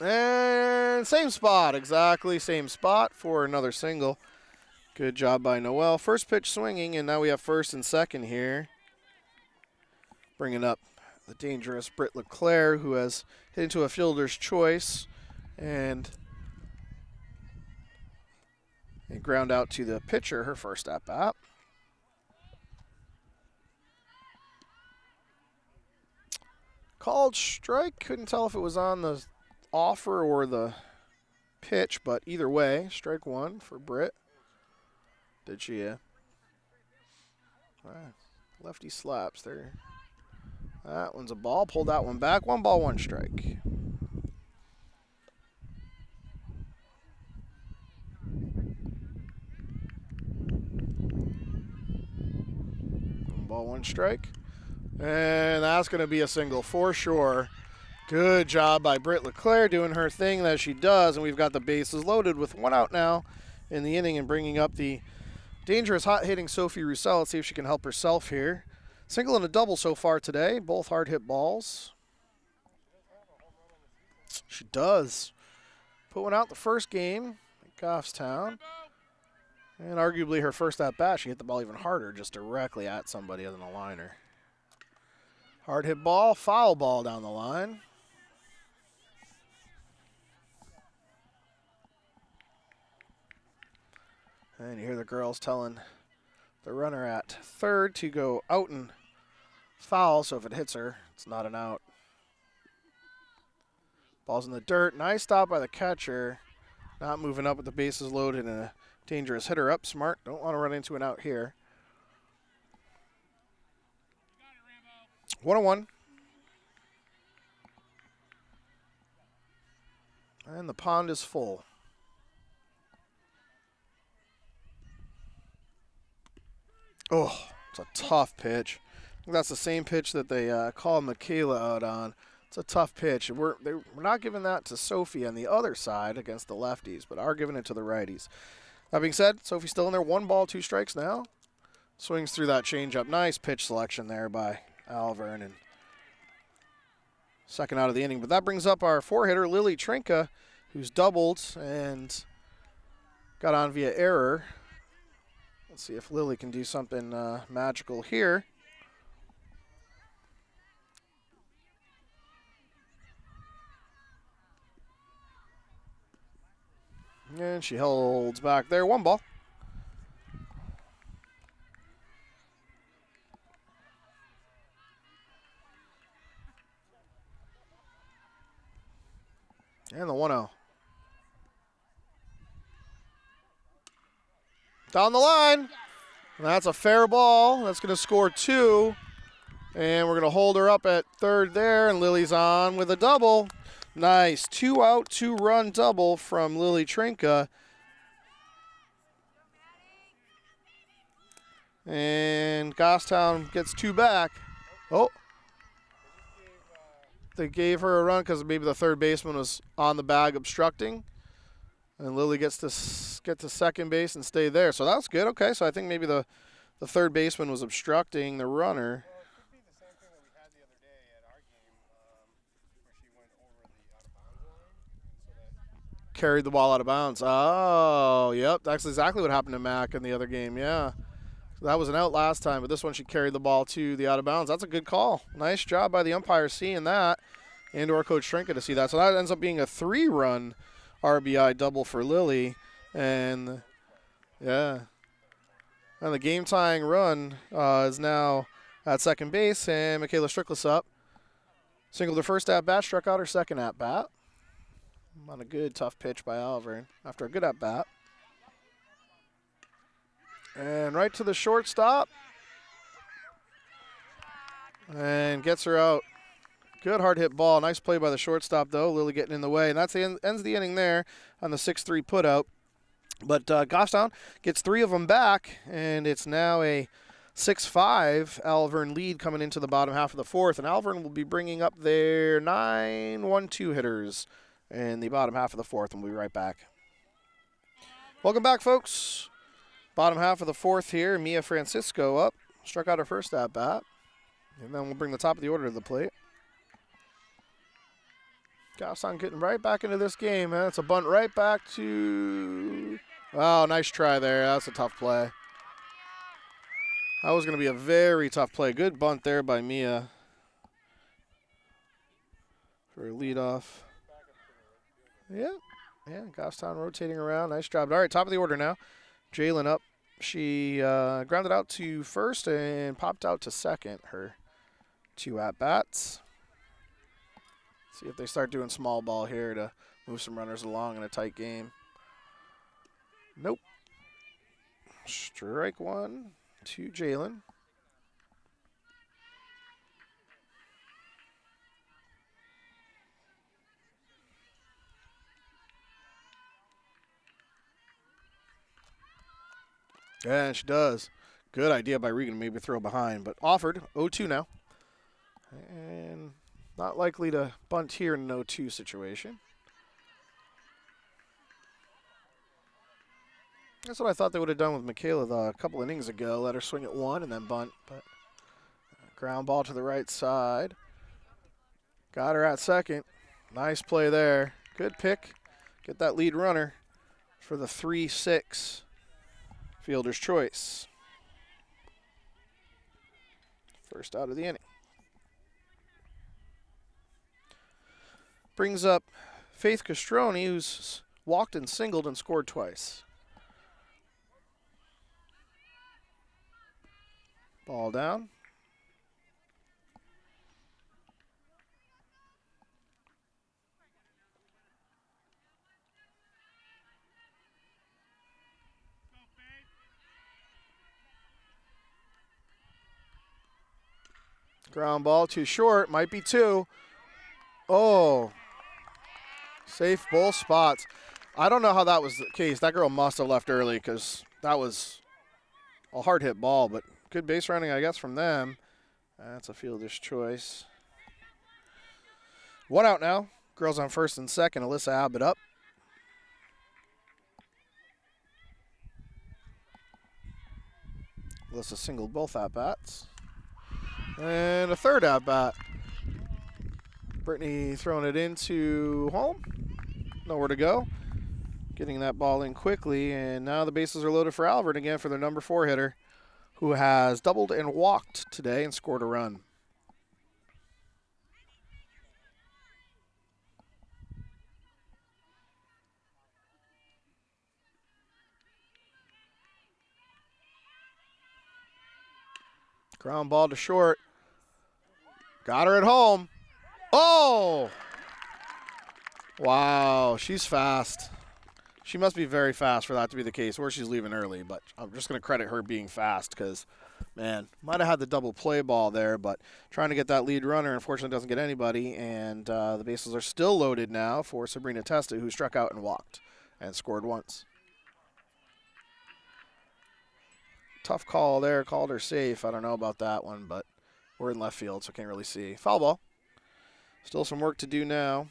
And same spot, exactly same spot for another single. Good job by Noelle. First pitch swinging, and now we have first and second here. Bringing up the dangerous Britt LeClaire, who has hit into a fielder's choice and ground out to the pitcher, her first at-bat. Called strike. Couldn't tell if it was on the offer or the pitch, but either way, strike 1 for Britt. Did she? Lefty slaps there. That one's a ball. Pulled that one back. 1 ball, 1 strike. 1 ball, 1 strike. And that's going to be a single for sure. Good job by Britt LeClaire doing her thing that she does, and we've got the bases loaded with 1 out now in the inning and bringing up the dangerous hot-hitting Sophie Roussel. Let's see if she can help herself here. Single and a double so far today, both hard-hit balls. She does. Put 1 out the first game at Goffstown. And arguably her first at-bat, she hit the ball even harder, just directly at somebody other than a liner. Hard-hit ball, foul ball down the line. And you hear the girls telling the runner at third to go out and foul, so if it hits her, it's not an out. Ball's in the dirt. Nice stop by the catcher. Not moving up with the bases loaded and a dangerous hitter up. Smart. Don't want to run into an out here. 1-1. And the pond is full. Oh, it's a tough pitch. I think that's the same pitch that they called Michaela out on. It's a tough pitch. We're not giving that to Sophie on the other side against the lefties, but are giving it to the righties. That being said, Sophie's still in there. 1 ball, 2 strikes now. Swings through that changeup. Nice pitch selection there by Alvirne, and second out of the inning. But that brings up our 4-hitter, Lily Trinka, who's doubled and got on via error. Let's see if Lily can do something magical here. And she holds back there. 1 ball. And the 1-0. Down the line. And that's a fair ball. That's going to score 2. And we're going to hold her up at third there. And Lily's on with a double. Nice. 2-out, 2-run double from Lily Trinka. And Goffstown gets 2 back. Oh. They gave her a run because maybe the third baseman was on the bag obstructing. And Lily gets to get to second base and stay there. So that's good. Okay, so I think maybe the third baseman was obstructing the runner. Well, it could be the same thing that we had the other day at our game where she went over the out-of-bounds line. And so that Carried the ball out of bounds. Oh, yep. That's exactly what happened to Mac in the other game, yeah. So that was an out last time, but this one she carried the ball to the out-of-bounds. That's a good call. Nice job by the umpire seeing that, and our coach Trinka to see that. So that ends up being a 3-run RBI double for Lily, and yeah. And the game-tying run is now at second base, and Michaela Strickless up. Singled her first at-bat, struck out her second at-bat. On a good, tough pitch by Alvirne after a good at-bat. And right to the shortstop. And gets her out. Good hard hit ball. Nice play by the shortstop, though. Lily getting in the way. And that's the ends the inning there on the 6-3 putout. But Goffstown gets 3 of them back, and it's now a 6-5 Alvirne lead coming into the bottom half of the 4th. And Alvirne will be bringing up their 9-1-2 hitters in the bottom half of the 4th, and we'll be right back. Welcome back, folks. Bottom half of the 4th here. Mia Francisco up. Struck out her first at-bat. And then we'll bring the top of the order to the plate. Goffstown getting right back into this game. That's a bunt right back to... Oh, nice try there. That's a tough play. That was going to be a very tough play. Good bunt there by Mia for a leadoff. Yeah, Goffstown rotating around. Nice job. All right, top of the order now. Jalen up. She grounded out to first and popped out to second. Her 2 at-bats. See if they start doing small ball here to move some runners along in a tight game. Nope. Strike 1 to Jalen. And she does. Good idea by Regan to maybe throw behind, but offered. 0-2 now. And not likely to bunt here in an 0-2 situation. That's what I thought they would have done with Michaela a couple innings ago. Let her swing at 1 and then bunt. But ground ball to the right side. Got her at second. Nice play there. Good pick. Get that lead runner for the 3-6 fielder's choice. First out of the inning. Brings up Faith Castroni, who's walked and singled and scored twice. Ball down. Ground ball too short, might be 2. Oh. Safe both spots. I don't know how that was the case. That girl must have left early because that was a hard hit ball, but good base running, I guess, from them. That's a fielder's choice. 1 out now. Girls on first and second. Alyssa Abbott up. Alyssa singled both at-bats. And a third at-bat. Brittany throwing it into home. Nowhere to go. Getting that ball in quickly, and now the bases are loaded for Alvirne again for their number 4 hitter, who has doubled and walked today and scored a run. Ground ball to short. Got her at home. Oh! Wow, she's fast. She must be very fast for that to be the case, or she's leaving early, but I'm just going to credit her being fast because, man, might have had the double play ball there, but trying to get that lead runner, unfortunately doesn't get anybody, and the bases are still loaded now for Sabrina Testa, who struck out and walked and scored once. Tough call there, called her safe. I don't know about that one, but we're in left field, so can't really see. Foul ball. Still some work to do now.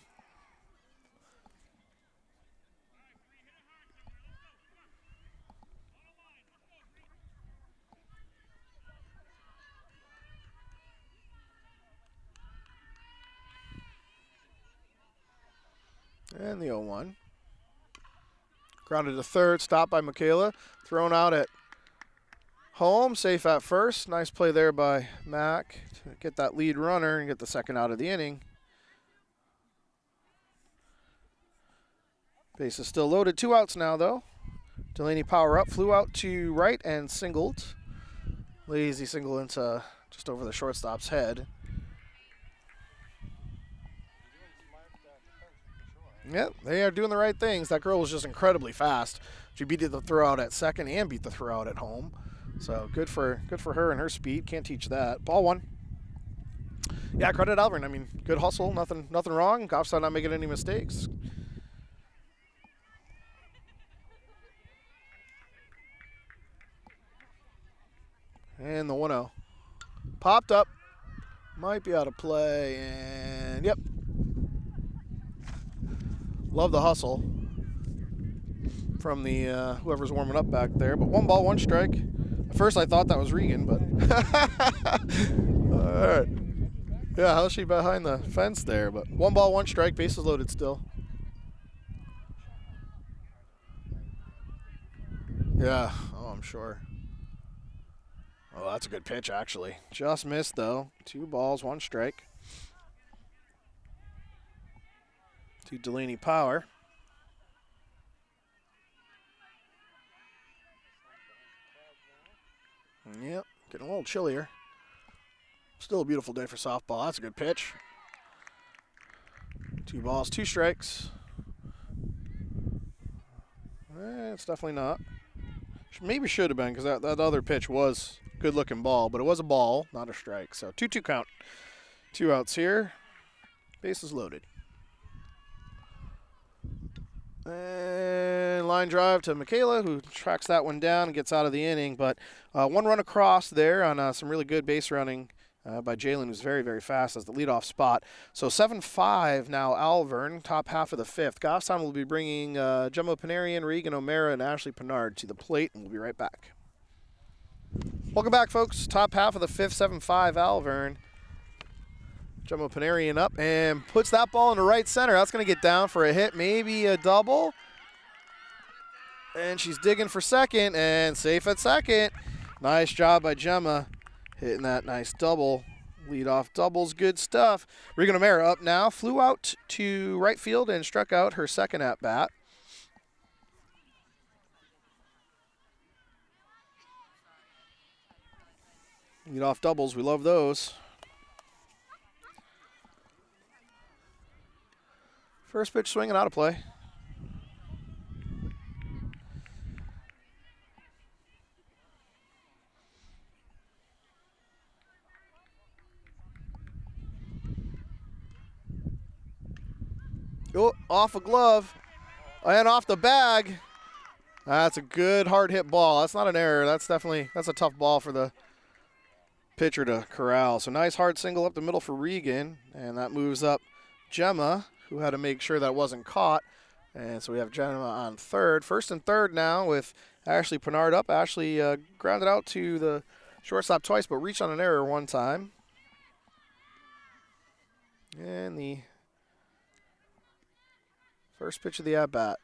And the 0-1. Grounded to third, stopped by Michaela. Thrown out at home, safe at first. Nice play there by Mac to get that lead runner and get the second out of the inning. Base is still loaded. 2 outs now, though. Delaney power up, flew out to right and singled. Lazy single into just over the shortstop's head. Yep, they are doing the right things. That girl was just incredibly fast. She beat the throw out at second and beat the throw out at home. So good for her and her speed. Can't teach that. Ball one. Yeah, credit Alvirne. I mean, good hustle. Nothing wrong. Goffstown not making any mistakes. And the 1-0. Popped up. Might be out of play. And yep. Love the hustle from the whoever's warming up back there. But 1 ball, 1 strike. At first I thought that was Regan, but all right. Yeah, how's she behind the fence there? But 1 ball, 1 strike, bases loaded still. Yeah, oh, I'm sure. Oh, that's a good pitch, actually. Just missed, though. 2 balls, 1 strike. To Delaney Power. Yep, getting a little chillier. Still a beautiful day for softball. That's a good pitch. 2 balls, 2 strikes. It's definitely not. Maybe should have been, because that other pitch was a good-looking ball, but it was a ball, not a strike. So 2-2 count. 2 outs here. Bases loaded. And line drive to Michaela, who tracks that one down and gets out of the inning. But 1 run across there on some really good base running by Jalen, who's very, very fast as the leadoff spot. So 7-5 now Alvirne, top half of the 5th. Goffstown will be bringing Gemma Panarian, Regan O'Mara, and Ashley Pennard to the plate, and we'll be right back. Welcome back, folks. Top half of the 5th, 7-5 Alvirne. Gemma Panarian up and puts that ball into right center. That's going to get down for a hit, maybe a double. And she's digging for second and safe at second. Nice job by Gemma hitting that nice double. Leadoff doubles, good stuff. Regan O'Mara up now. Flew out to right field and struck out her second at bat. Leadoff doubles, we love those. First pitch swinging out of play. Oh, off a glove and off the bag. That's a good hard hit ball. That's not an error. That's a tough ball for the pitcher to corral. So nice hard single up the middle for Regan, and that moves up Gemma, who had to make sure that wasn't caught. And so we have Gemma on third. First and third now with Ashley Pennard up. Ashley grounded out to the shortstop twice, but reached on an error 1 time. And the first pitch of the at-bat.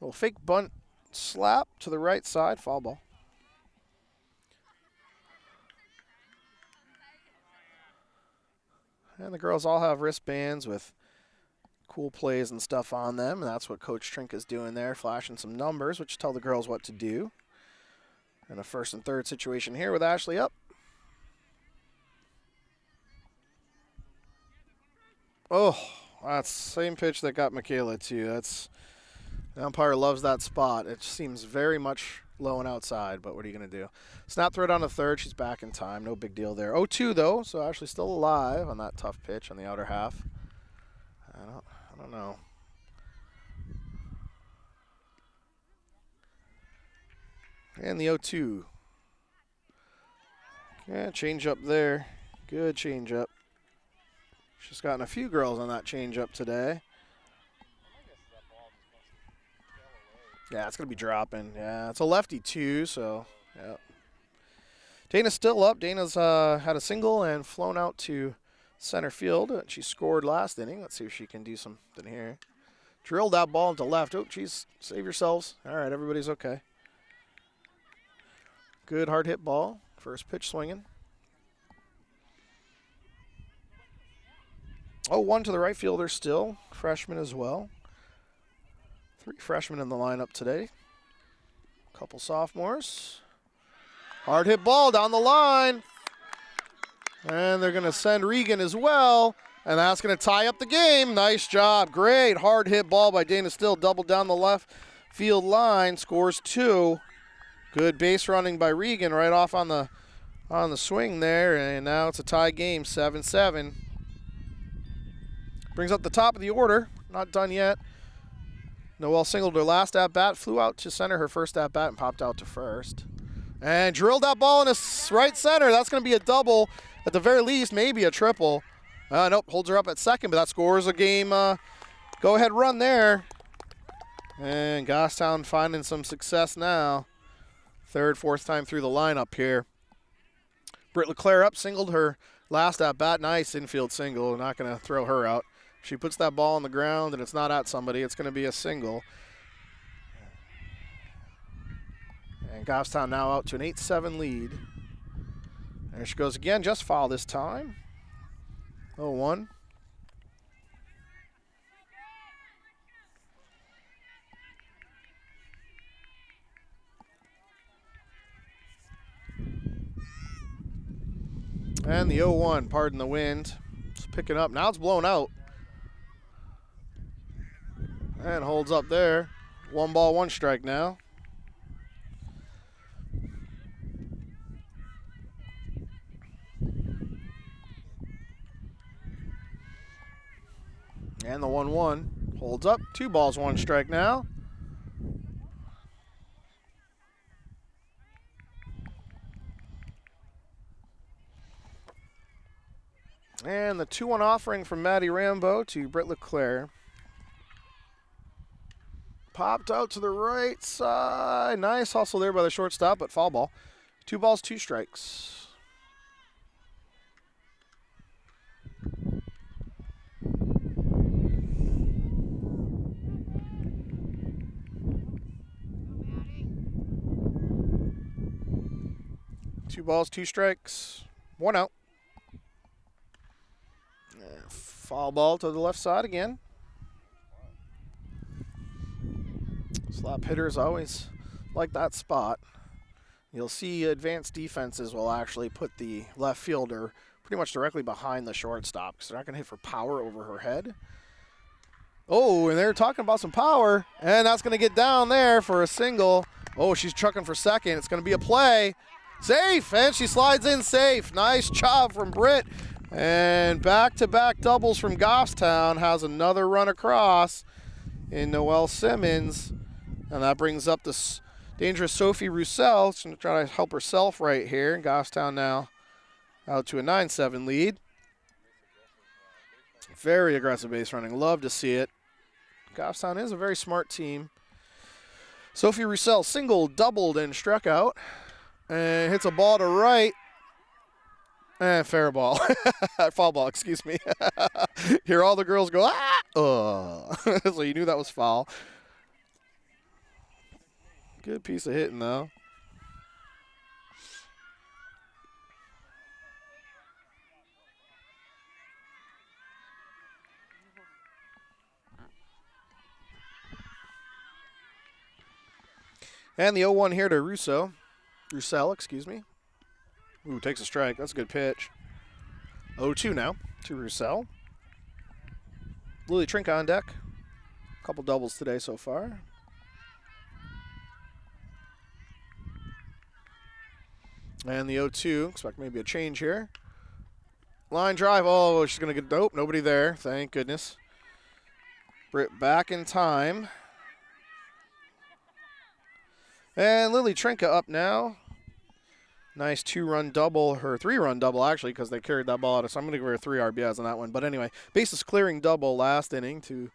Little fake bunt slap to the right side, foul ball. And the girls all have wristbands with cool plays and stuff on them, and that's what Coach Trink is doing there, flashing some numbers, which tell the girls what to do. And a first and third situation here with Ashley up. Oh, that's the same pitch that got Michaela too. The umpire loves that spot. It seems very much low and outside, but what are you going to do? Snap throw down to third. She's back in time. No big deal there. 0-2 though, so Ashley's still alive on that tough pitch on the outer half. I don't know. And the 0-2. Yeah, change up there. Good change up. She's gotten a few girls on that change up today. Yeah, it's going to be dropping. Yeah, it's a lefty too, so yeah. Dana's still up. Dana's had a single and flown out to center field. She scored last inning. Let's see if she can do something here. Drilled that ball into left. Oh, geez, save yourselves. All right, everybody's okay. Good hard hit ball. First pitch swinging. 0-1 to the right fielder still. Freshman as well. 3 freshmen in the lineup today. Couple sophomores. Hard hit ball down the line. And they're going to send Regan as well. And that's going to tie up the game. Nice job. Great hard hit ball by Dana Still. Double down the left field line. Scores 2. Good base running by Regan right off on the swing there. And now it's a tie game, 7-7. Brings up the top of the order. Not done yet. Noelle singled her last at-bat. Flew out to center her first at-bat and popped out to first. And drilled that ball in right center. That's going to be a double. At the very least, maybe a triple. Nope, holds her up at second, but that scores a game go-ahead run there. And Goffstown finding some success now. Third, fourth time through the lineup here. Britt LeClaire up, singled her last at-bat. Nice infield single. Not going to throw her out. If she puts that ball on the ground and it's not at somebody, it's going to be a single. And Goffstown now out to an 8-7 lead. There she goes again, just foul this time. 0-1. And the 0-1, pardon the wind. It's picking up. Now it's blown out. And holds up there. 1 ball, 1 strike now. And the 1-1 holds up. 2 balls, 1 strike now. And the 2-1 offering from Maddie Rambo to Britt LeClaire. Popped out to the right side. Nice hustle there by the shortstop, but foul ball. 2 balls, 2 strikes. Two balls, 2 strikes, 1 out. Foul ball to the left side again. Slap hitters always like that spot. You'll see advanced defenses will actually put the left fielder pretty much directly behind the shortstop because they're not going to hit for power over her head. Oh, and they're talking about some power, and that's going to get down there for a single. Oh, she's trucking for second. It's going to be a play. Safe, and she slides in safe. Nice job from Britt. And back-to-back doubles from Goffstown. Has another run across in Noelle Simmons. And that brings up the dangerous Sophie Roussel. She's going to try to help herself right here. Goffstown now out to a 9-7 lead. Very aggressive base running. Love to see it. Goffstown is a very smart team. Sophie Roussel singled, doubled, and struck out. And hits a ball to right. And fair ball. Foul ball, excuse me. Hear all the girls go, ah! So you knew that was foul. Good piece of hitting, though. And the 0-1 here to Roussel, excuse me. Ooh, takes a strike. That's a good pitch. 0-2 now to Roussel. Lily Trinka on deck. Couple doubles today so far. And the 0-2. Expect maybe a change here. Line drive. Oh, she's going to get dope. Nobody there. Thank goodness. Britt back in time. And Lily Trinka up now. Nice 2-run double, her 3-run double actually, because they carried that ball out. So I'm going to give her 3 RBIs on that one. But anyway, bases clearing double last inning to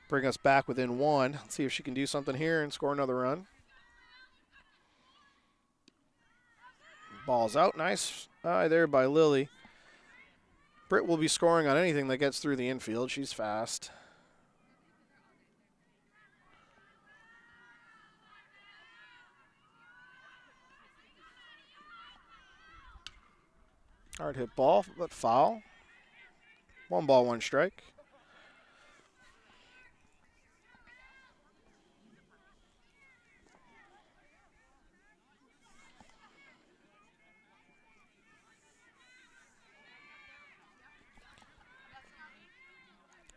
bring us back within 1. Let's see if she can do something here and score another run. Ball's out. Nice eye there by Lily. Britt will be scoring on anything that gets through the infield. She's fast. Hard hit ball, but foul. 1 ball, 1 strike.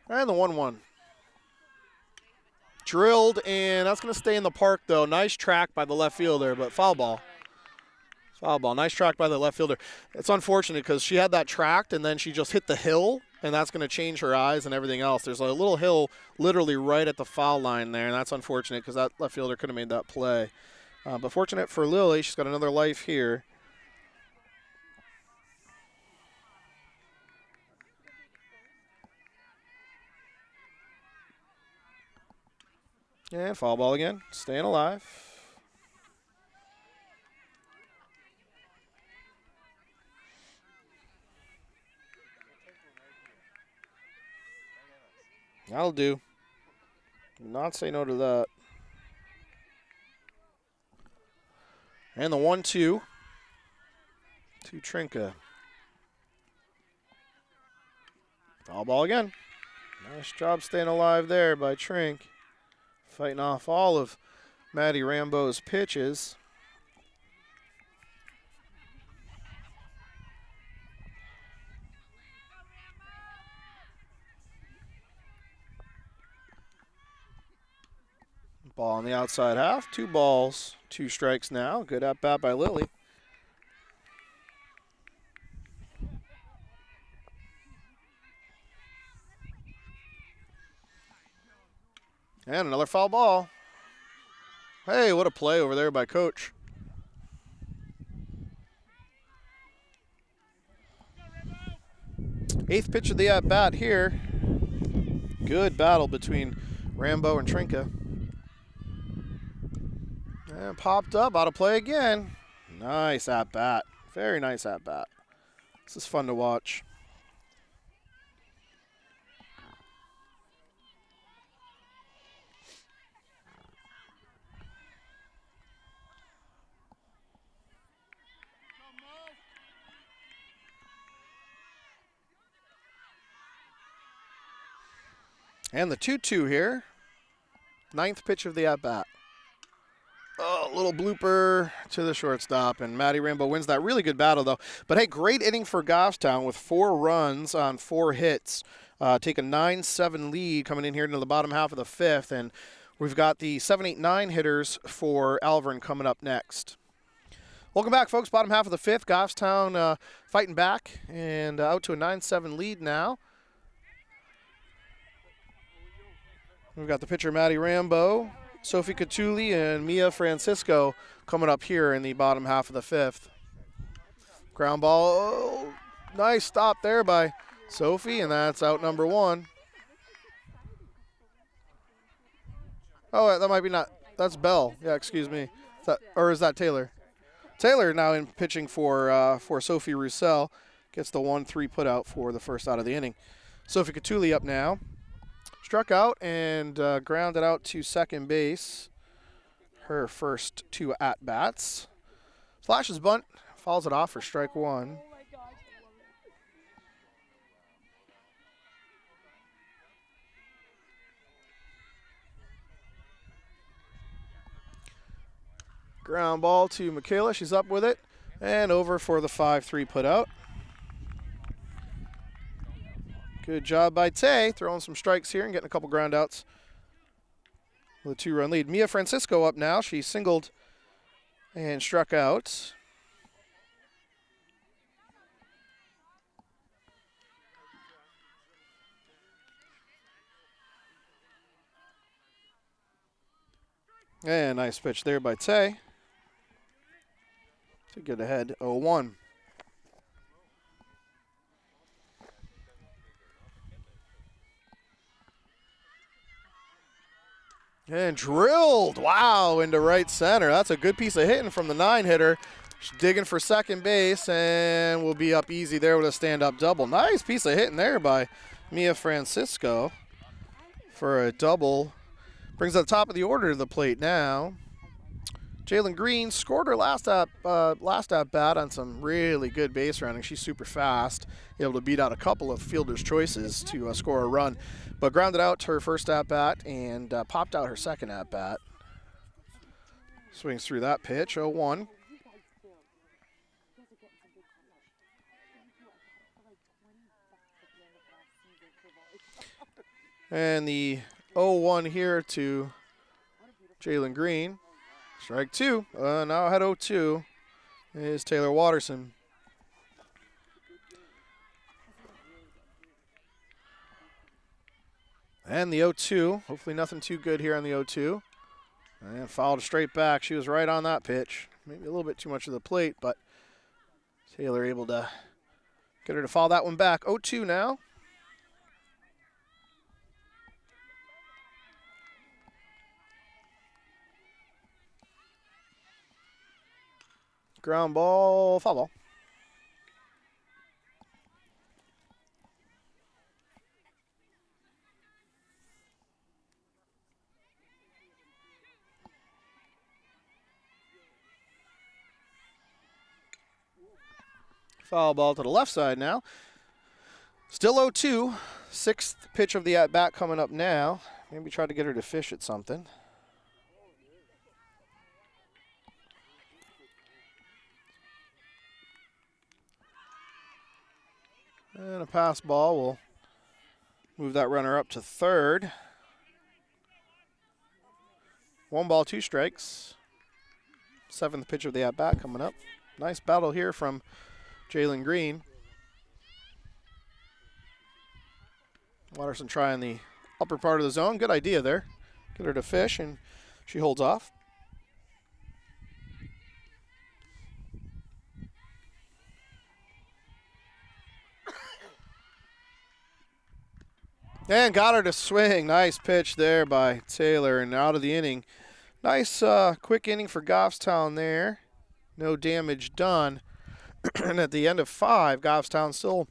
And the 1-1. Drilled, and that's going to stay in the park, though. Nice track by the left fielder, but foul ball. Foul ball. Nice track by the left fielder. It's unfortunate because she had that tracked, and then she just hit the hill, and that's going to change her eyes and everything else. There's a little hill literally right at the foul line there, and that's unfortunate because that left fielder could have made that play. But fortunate for Lily, she's got another life here. And foul ball again, staying alive. That'll do. Do not say no to that. And the 1-2 to Trinka. Foul ball again. Nice job staying alive there by Trink. Fighting off all of Maddie Rambo's pitches. Ball on the outside half. 2 balls, 2 strikes now. Good at bat by Lily. And another foul ball. Hey, what a play over there by Coach. Eighth pitch of the at-bat here. Good battle between Rambo and Trinka. And popped up, out of play again. Nice at-bat. Very nice at-bat. This is fun to watch. And the 2-2 here. 9th pitch of the at-bat. Oh, a little blooper to the shortstop, and Maddie Rambo wins that. Really good battle, though. But, hey, great inning for Goffstown with 4 runs on 4 hits. Take a 9-7 lead coming in here into the bottom half of the 5th, and we've got the 7, 8, 9 hitters for Alvirne coming up next. Welcome back, folks. Bottom half of the 5th. Goffstown fighting back and out to a 9-7 lead now. We've got the pitcher, Maddie Rambo, Sophie Catuli, and Mia Francisco coming up here in the bottom half of the 5th. Ground ball. Oh, nice stop there by Sophie, and that's out number 1. Oh, that might be not. That's Bell. Yeah, excuse me. Or is that Taylor? Taylor now in pitching for Sophie Roussel. Gets the 1-3 put out for the first out of the inning. Sophie Catuli up now. Struck out and grounded out to second base. Her first 2 at-bats. Flashes bunt, fouls it off for strike 1. Ground ball to Michaela. She's up with it. And over for the 5-3 put out. Good job by Tay, throwing some strikes here and getting a couple ground outs with a 2-run lead. Mia Francisco up now. She singled and struck out. And nice pitch there by Tay to get ahead 0-1. And drilled, wow, into right center. That's a good piece of hitting from the 9-hitter. She's digging for second base and will be up easy there with a stand-up double. Nice piece of hitting there by Mia Francisco for a double. Brings the top of the order to the plate now. Jalen Green scored her last at bat on some really good base running. She's super fast, able to beat out a couple of fielders' choices to score a run. But grounded out her first at-bat and popped out her second at-bat. Swings through that pitch, 0-1. And the 0-1 here to Jalen Green. Strike two. Now ahead 0-2 is Taylor Watterson. And the 0-2. Hopefully nothing too good here on the 0-2. And fouled straight back. She was right on that pitch. Maybe a little bit too much of the plate, but Taylor able to get her to foul that one back. 0-2 now. Ground ball, foul ball. Foul ball to the left side now. Still 0-2. Sixth pitch of the at-bat coming up now. Maybe try to get her to fish at something. And a pass ball will move that runner up to third. 1 ball, 2 strikes. Seventh pitch of the at-bat coming up. Nice battle here from Jalen Green. Watterson trying the upper part of the zone. Good idea there. Get her to fish, and she holds off. And got her to swing. Nice pitch there by Taylor, and out of the inning. Nice quick inning for Goffstown there. No damage done. And at the end of 5, Goffstown still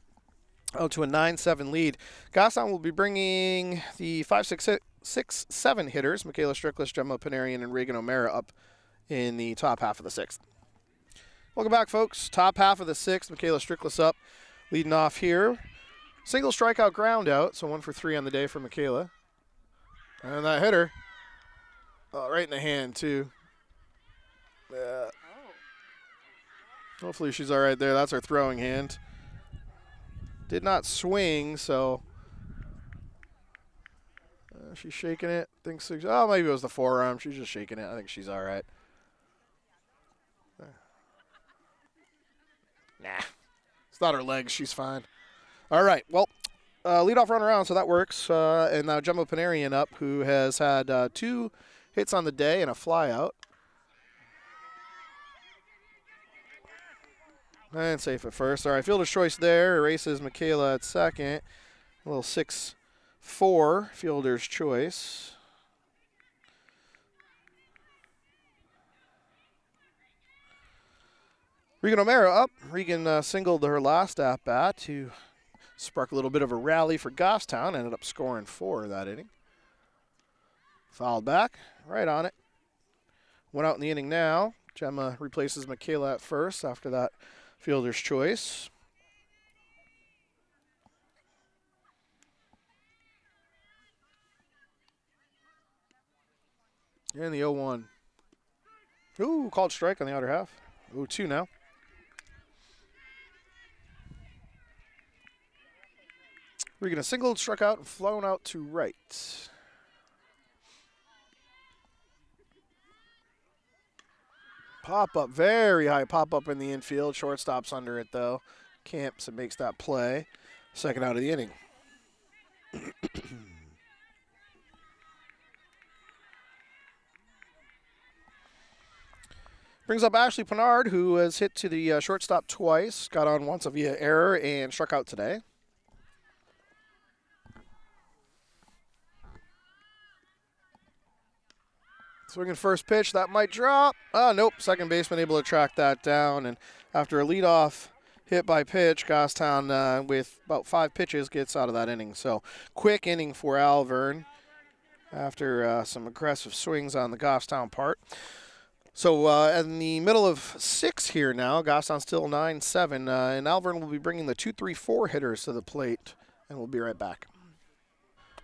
out to a 9-7 lead. Goffstown will be bringing the 5, 6, 7 hitters, Michaela Strickless, Gemma Panarian, and Reagan O'Mara up in the top half of the 6th. Welcome back, folks. Top half of the 6th, Michaela Strickless up, leading off here. Single strikeout, ground out, so 1 for 3 on the day for Michaela. And that hitter, right in the hand, too. Hopefully she's all right there. That's her throwing hand. Did not swing, so she's shaking it. Thinks, oh, maybe it was the forearm. She's just shaking it. I think she's all right. Nah, it's not her legs. She's fine. All right, well, leadoff run around, so that works. And now Gemma Panarian up, who has had 2 hits on the day and a flyout. And safe at first. All right, fielder's choice there. Erases Michaela at second. A little 6-4 fielder's choice. Regan O'Mara up. Regan singled her last at-bat to spark a little bit of a rally for Goffstown. Ended up scoring 4 that inning. Fouled back. Right on it. One out in the inning now. Gemma replaces Michaela at first after that fielder's choice. And the 0-1. Ooh, called strike on the outer half. 0-2 now. Regan a single, struck out, and flown out to right. Pop up, very high pop up in the infield. Shortstop's under it though. Camps makes that play. Second out of the inning. Brings up Ashley Pinard, who has hit to the shortstop twice. Got on once via error and struck out today. Swinging first pitch, that might drop. Oh, nope, second baseman able to track that down. And after a leadoff hit by pitch, Goffstown with about 5 pitches gets out of that inning. So quick inning for Alvirne after some aggressive swings on the Goffstown part. So in the middle of 6 here now, Goffstown still 9-7, and Alvirne will be bringing the 2-3-4 hitters to the plate, and we'll be right back.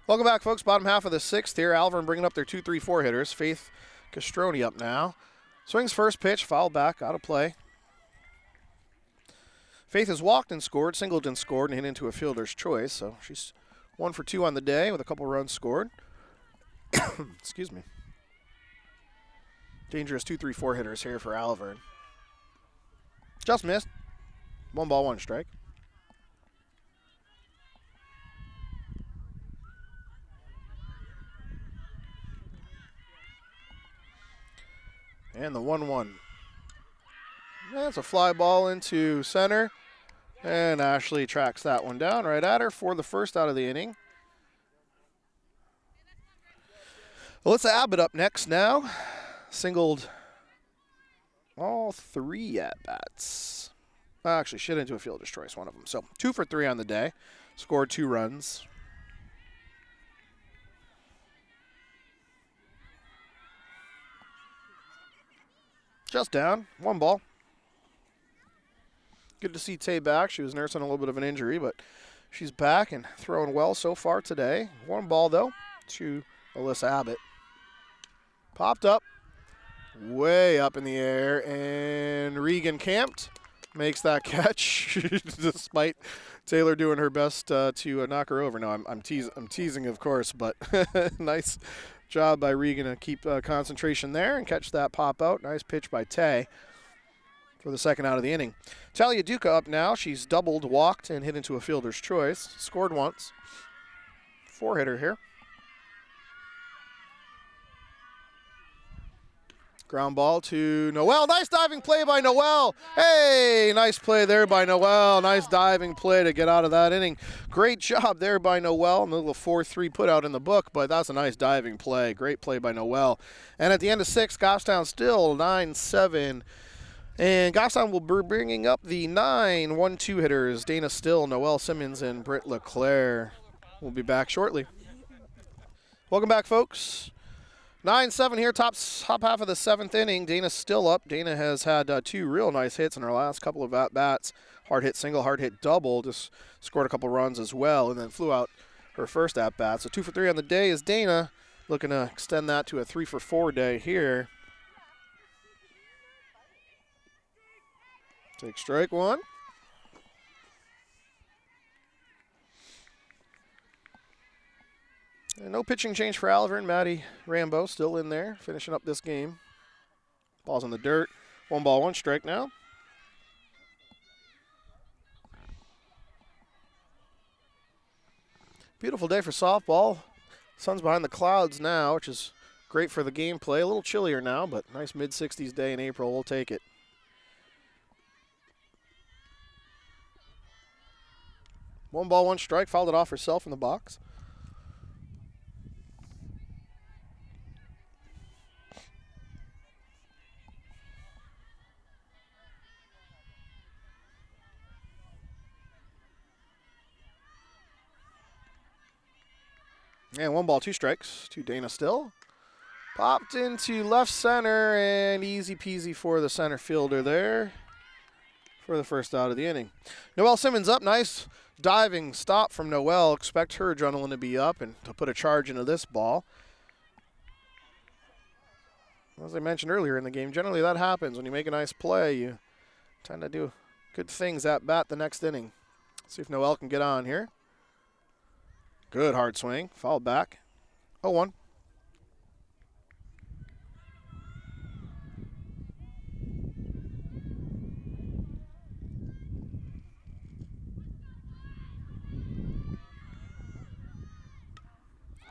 Welcome back, folks. Bottom half of the 6th here. Alvirne bringing up their 2-3-4 hitters. Faith Castroni up now. Swings first pitch, foul back, out of play. Faith has walked and scored, singled and scored, and hit into a fielder's choice, so she's 1 for 2 on the day with a couple runs scored. Excuse me. Dangerous 2-3-4 hitters here for Alvirne. Just missed. 1 ball, 1 strike. And the 1-1. That's a fly ball into center. And Ashley tracks that one down right at her for the first out of the inning. Alyssa Abbott up next now. Singled all 3 at-bats. Actually, she hit into a fielder's choice, one of them. So 2 for 3 on the day. Scored 2 runs. Just down, 1 ball. Good to see Tay back. She was nursing a little bit of an injury, but she's back and throwing well so far today. 1 ball, though, to Alyssa Abbott. Popped up, way up in the air, and Regan camped. Makes that catch, despite Taylor doing her best to knock her over. No, I'm teasing, of course, but nice job by Regan to keep concentration there and catch that pop out. Nice pitch by Tay for the second out of the inning. Talia Duca up now. She's doubled, walked, and hit into a fielder's choice. Scored once. 4-hitter here. Ground ball to Noelle. Nice diving play by Noelle. Hey, nice play there by Noelle. Nice diving play to get out of that inning. Great job there by Noelle. A little 4-3 put out in the book, but that's a nice diving play. Great play by Noelle. And at the end of 6, Goffstown still 9-7. And Goffstown will be bringing up the 9 1-2 hitters. Dana Still, Noelle Simmons, and Britt LeClaire. We'll be back shortly. Welcome back, folks. 9-7 here, top half of the 7th inning. Dana's still up. Dana has had 2 real nice hits in her last couple of at-bats. Hard hit single, hard hit double. Just scored a couple runs as well, and then flew out her first at-bat. So 2 for 3 on the day is Dana. Looking to extend that to a 3 for 4 day here. Take strike 1. And no pitching change for Alvirne. Maddie Rambo still in there, finishing up this game. Ball's in the dirt. 1 ball, 1 strike now. Beautiful day for softball. Sun's behind the clouds now, which is great for the gameplay. A little chillier now, but nice mid-60s day in April. We'll take it. One ball, 1 strike. Fouled it off herself in the box. And 1 ball, 2 strikes to Dana Still. Popped into left center, and easy peasy for the center fielder there for the first out of the inning. Noelle Simmons up. Nice diving stop from Noelle. Expect her adrenaline to be up and to put a charge into this ball. As I mentioned earlier in the game, generally that happens. When you make a nice play, you tend to do good things at bat the next inning. Let's see if Noelle can get on here. Good hard swing. Fouled back. 0-1.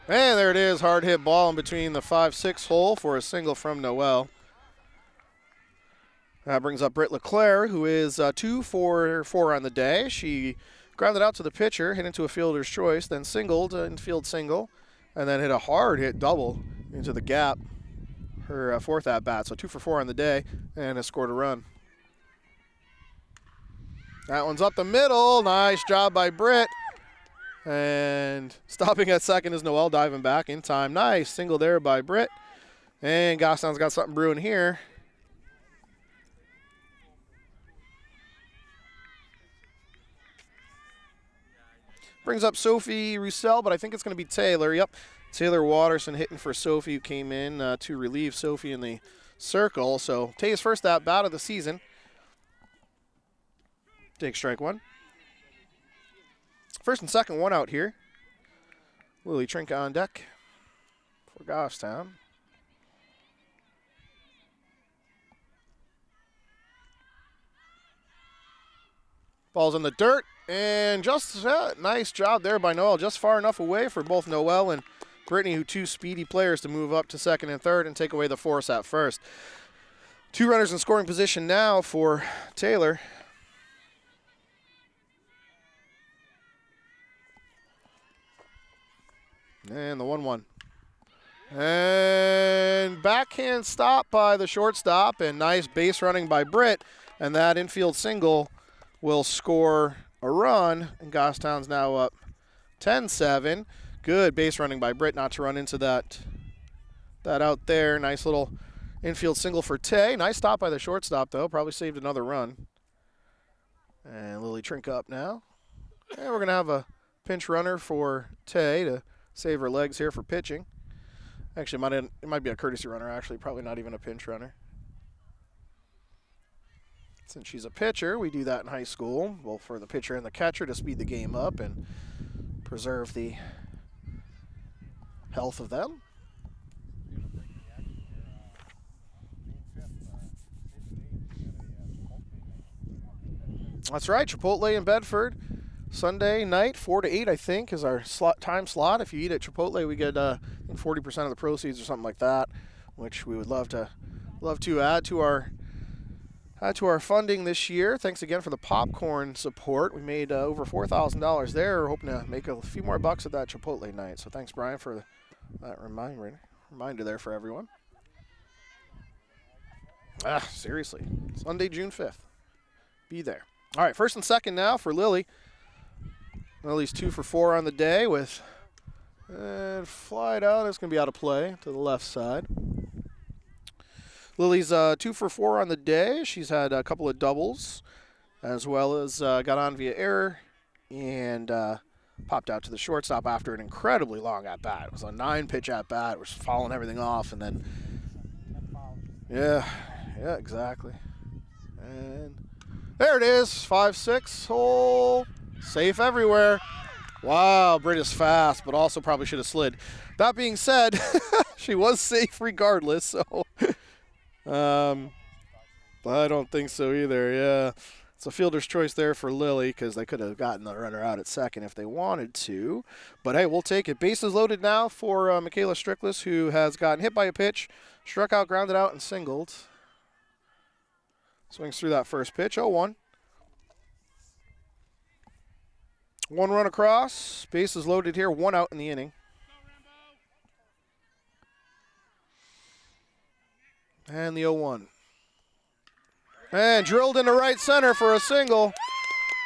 And there it is. Hard hit ball in between the 5-6 hole for a single from Noelle. That brings up Britt LeClaire, who is 2 for 4 on the day. She grounded out to the pitcher, hit into a fielder's choice, then singled, infield single, and then hit a hard hit double into the gap. Her 4th at-bat, so 2 for 4 on the day, and has scored a run. That one's up the middle. Nice job by Britt. And stopping at second is Noelle, diving back in time. Nice single there by Britt. And Goffstown's got something brewing here. Brings up Sophie Roussel, but I think it's going to be Taylor. Yep, Taylor Watterson hitting for Sophie, who came in to relieve Sophie in the circle. So Tay's first at-bat of the season. Take strike 1. First and second, 1 out here. Lily Trinka on deck for Goffstown. Ball's in the dirt, and just nice job there by Noelle. Just far enough away for both Noelle and Brittany, who two speedy players, to move up to second and third and take away the force at first. 2 runners in scoring position now for Taylor. And the 1-1. And backhand stop by the shortstop, and nice base running by Britt, and that infield single will score a run, and Goffstown's now up 10-7. Good base running by Britt not to run into that out there. Nice little infield single for Tay. Nice stop by the shortstop, though. Probably saved another run. And Lily Trinka up now. And we're going to have a pinch runner for Tay to save her legs here for pitching. Actually, it might be a courtesy runner, actually. Probably not even a pinch runner. Since she's a pitcher, we do that in high school, both for the pitcher and the catcher, to speed the game up and preserve the health of them. That's right, Chipotle in Bedford. Sunday night, 4 to 8, I think, is our time slot. If you eat at Chipotle, we get 40% of the proceeds or something like that, which we would love to add to our funding this year. Thanks again for the popcorn support. We made over $4,000 there. We're hoping to make a few more bucks at that Chipotle night. So thanks, Brian, for that reminder there for everyone. Seriously. Sunday, June 5th. Be there. All right, first and second now for Lily. Lily's 2 for 4 on the day with fly it out. It's going to be out of play to the left side. Lily's 2 for 4 on the day. She's had a couple of doubles, as well as got on via error and popped out to the shortstop after an incredibly long at-bat. It was a 9-pitch at-bat. It was fouling everything off, and then, yeah, exactly. And there it is, 5-6 hole, safe everywhere. Wow, Britt is fast, but also probably should have slid. That being said, she was safe regardless, so I don't think so either, yeah. It's a fielder's choice there for Lily because they could have gotten the runner out at second if they wanted to. But, hey, we'll take it. Bases loaded now for Michaela Strickless, who has gotten hit by a pitch, struck out, grounded out, and singled. Swings through that first pitch, 0-1. 1 run across. Bases loaded here, 1 out in the inning. And the 0-1. And drilled into right center for a single.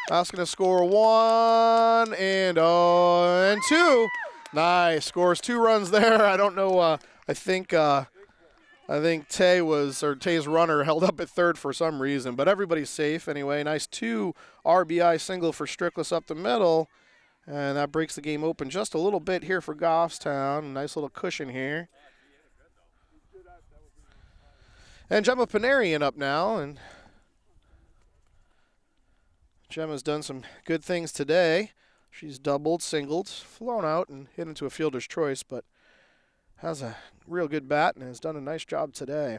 That's going to score 1 and 2. Nice. Scores 2 runs there. I don't know. I think Tay's runner held up at third for some reason, but everybody's safe anyway. Nice 2 RBI single for Strickless up the middle, and that breaks the game open just a little bit here for Goffstown. Nice little cushion here. And Gemma Panarian up now, and Gemma's done some good things today. She's doubled, singled, flown out, and hit into a fielder's choice, but has a real good bat and has done a nice job today.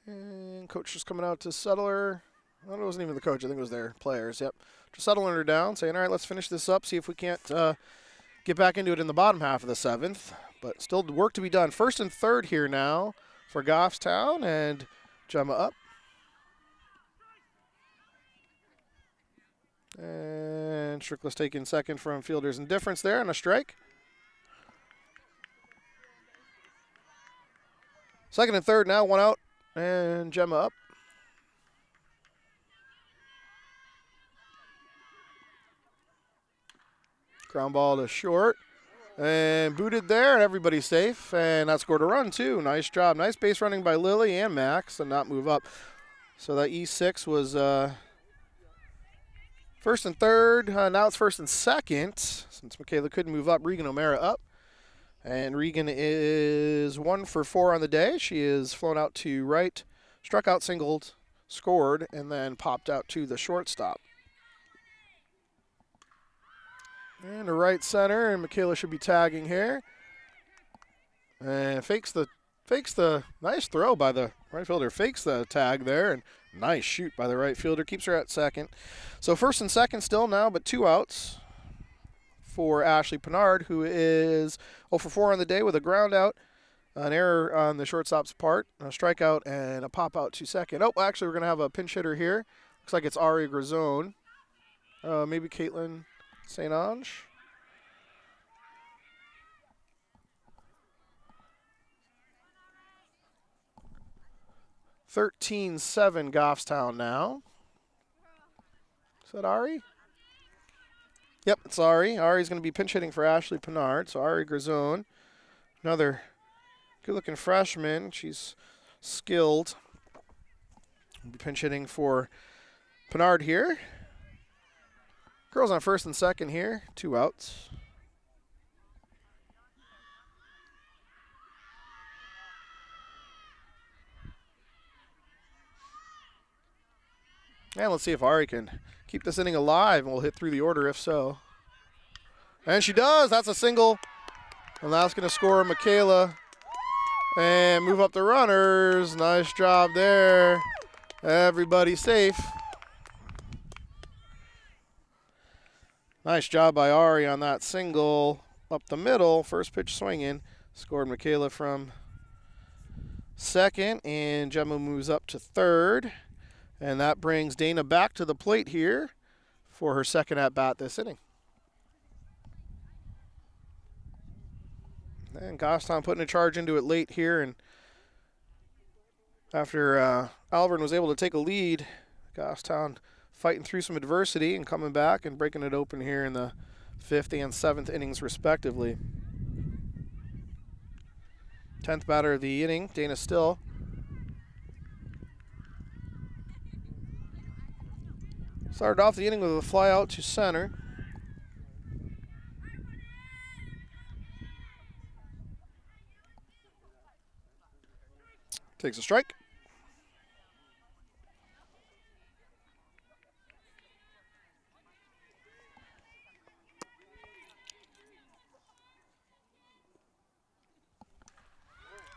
And coach is coming out to settle her. Well, it wasn't even the coach. I think it was their players. Yep. Just settling her down, saying, all right, let's finish this up, see if we can't get back into it in the bottom half of the 7th. But still work to be done. First and third here now for Goffstown, and Gemma up. And Strickless taking second from fielder's indifference there, and a strike. Second and third now, 1 out, and Gemma up. Ground ball to short, and booted there, and everybody's safe, and that scored a run too. Nice job. Nice base running by Lily and Max, and not move up. So that E6 was first and third. Now it's first and second, since Michaela couldn't move up. Regan O'Mara up, and Regan is 1 for 4 on the day. She is flown out to right, struck out, singled, scored and then popped out to the shortstop. And to right center, and Michaela should be tagging here. And fakes the nice throw by the right fielder. Fakes the tag there, and nice shoot by the right fielder. Keeps her at second. So first and second still now, but 2 outs for Ashley Pinard, who is 0 for 4 on the day with a ground out, an error on the shortstop's part, a strikeout, and a pop out to second. Oh, actually, we're going to have a pinch hitter here. Looks like it's Ari Grazone. Maybe Caitlin St. Ange. 13-7 Goffstown now. Is that Ari? Yep, it's Ari. Ari's going to be pinch hitting for Ashley Pinard. So Ari Grazone, another good-looking freshman. She's skilled. Will be pinch hitting for Pinard here. Girls on first and second here. 2 outs. And let's see if Ari can keep this inning alive, and we'll hit through the order if so. And she does. That's a single. And that's going to score Michaela. And move up the runners. Nice job there. Everybody safe. Nice job by Ari on that single. Up the middle. First pitch swinging. Scored Michaela from second. And Gemma moves up to third. And that brings Dana back to the plate here for her second at-bat this inning. And Goffstown putting a charge into it late here. And after Alvirne was able to take a lead, Goffstown fighting through some adversity and coming back and breaking it open here in the 5th and 7th innings respectively. 10th batter of the inning, Dana Still. Started off the inning with a fly out to center. Takes a strike.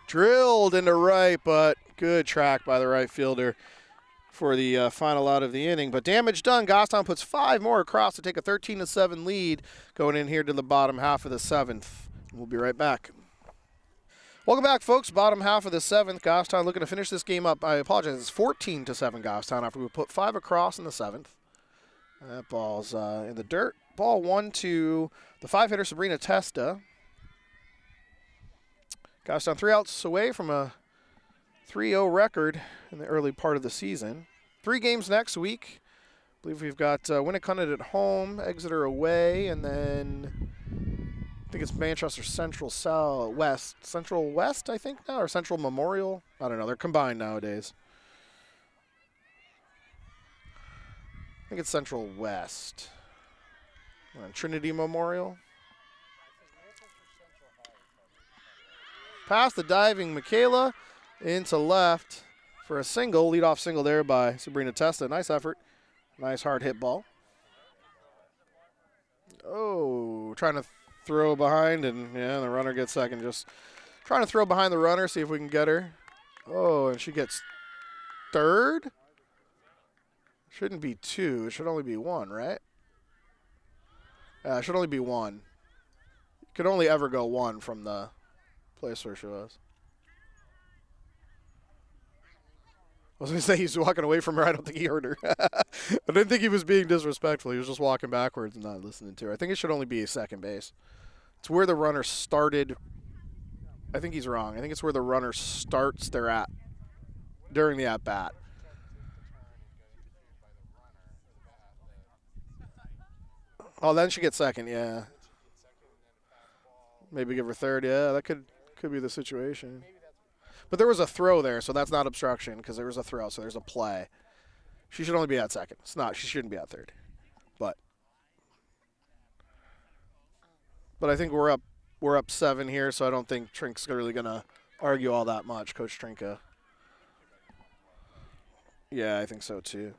Drilled into right, but good track by the right fielder for the final out of the inning. But damage done. Goffstown puts 5 more across to take a 13-7 lead going in here to the bottom half of the 7th. We'll be right back. Welcome back, folks. Bottom half of the 7th. Goffstown looking to finish this game up. I apologize. It's 14-7 Goffstown after we put 5 across in the 7th. That ball's in the dirt. Ball 1 to the 5-hitter Sabrina Testa. Goffstown 3 outs away from a 3-0 record in the early part of the season. 3 games next week. I believe we've got Winnicott at home, Exeter away, and then I think it's Manchester Central West. Central West, I think now, or Central Memorial. I don't know. They're combined nowadays. I think it's Central West. Trinity Memorial. Past the diving Michaela. Into left for a single, leadoff single there by Sabrina Testa. Nice effort. Nice hard hit ball. Oh, trying to throw behind, and yeah, the runner gets second. Just trying to throw behind the runner, see if we can get her. Oh, and she gets third. Shouldn't be 2. It should only be 1, right? Yeah, it should only be 1. You could only ever go 1 from the place where she was. I was going to say he's walking away from her. I don't think he heard her. I didn't think he was being disrespectful. He was just walking backwards and not listening to her. I think it should only be a second base. It's where the runner started. I think he's wrong. I think it's where the runner starts their at during the at-bat. Oh, then she gets second, yeah. Maybe give her third. Yeah, that could be the situation. But there was a throw there, so that's not obstruction because there was a throw, so there's a play. She should only be at second. It's not. She shouldn't be at third. But I think we're up 7 here, so I don't think Trink's really going to argue all that much, Coach Trinka. Yeah, I think so too.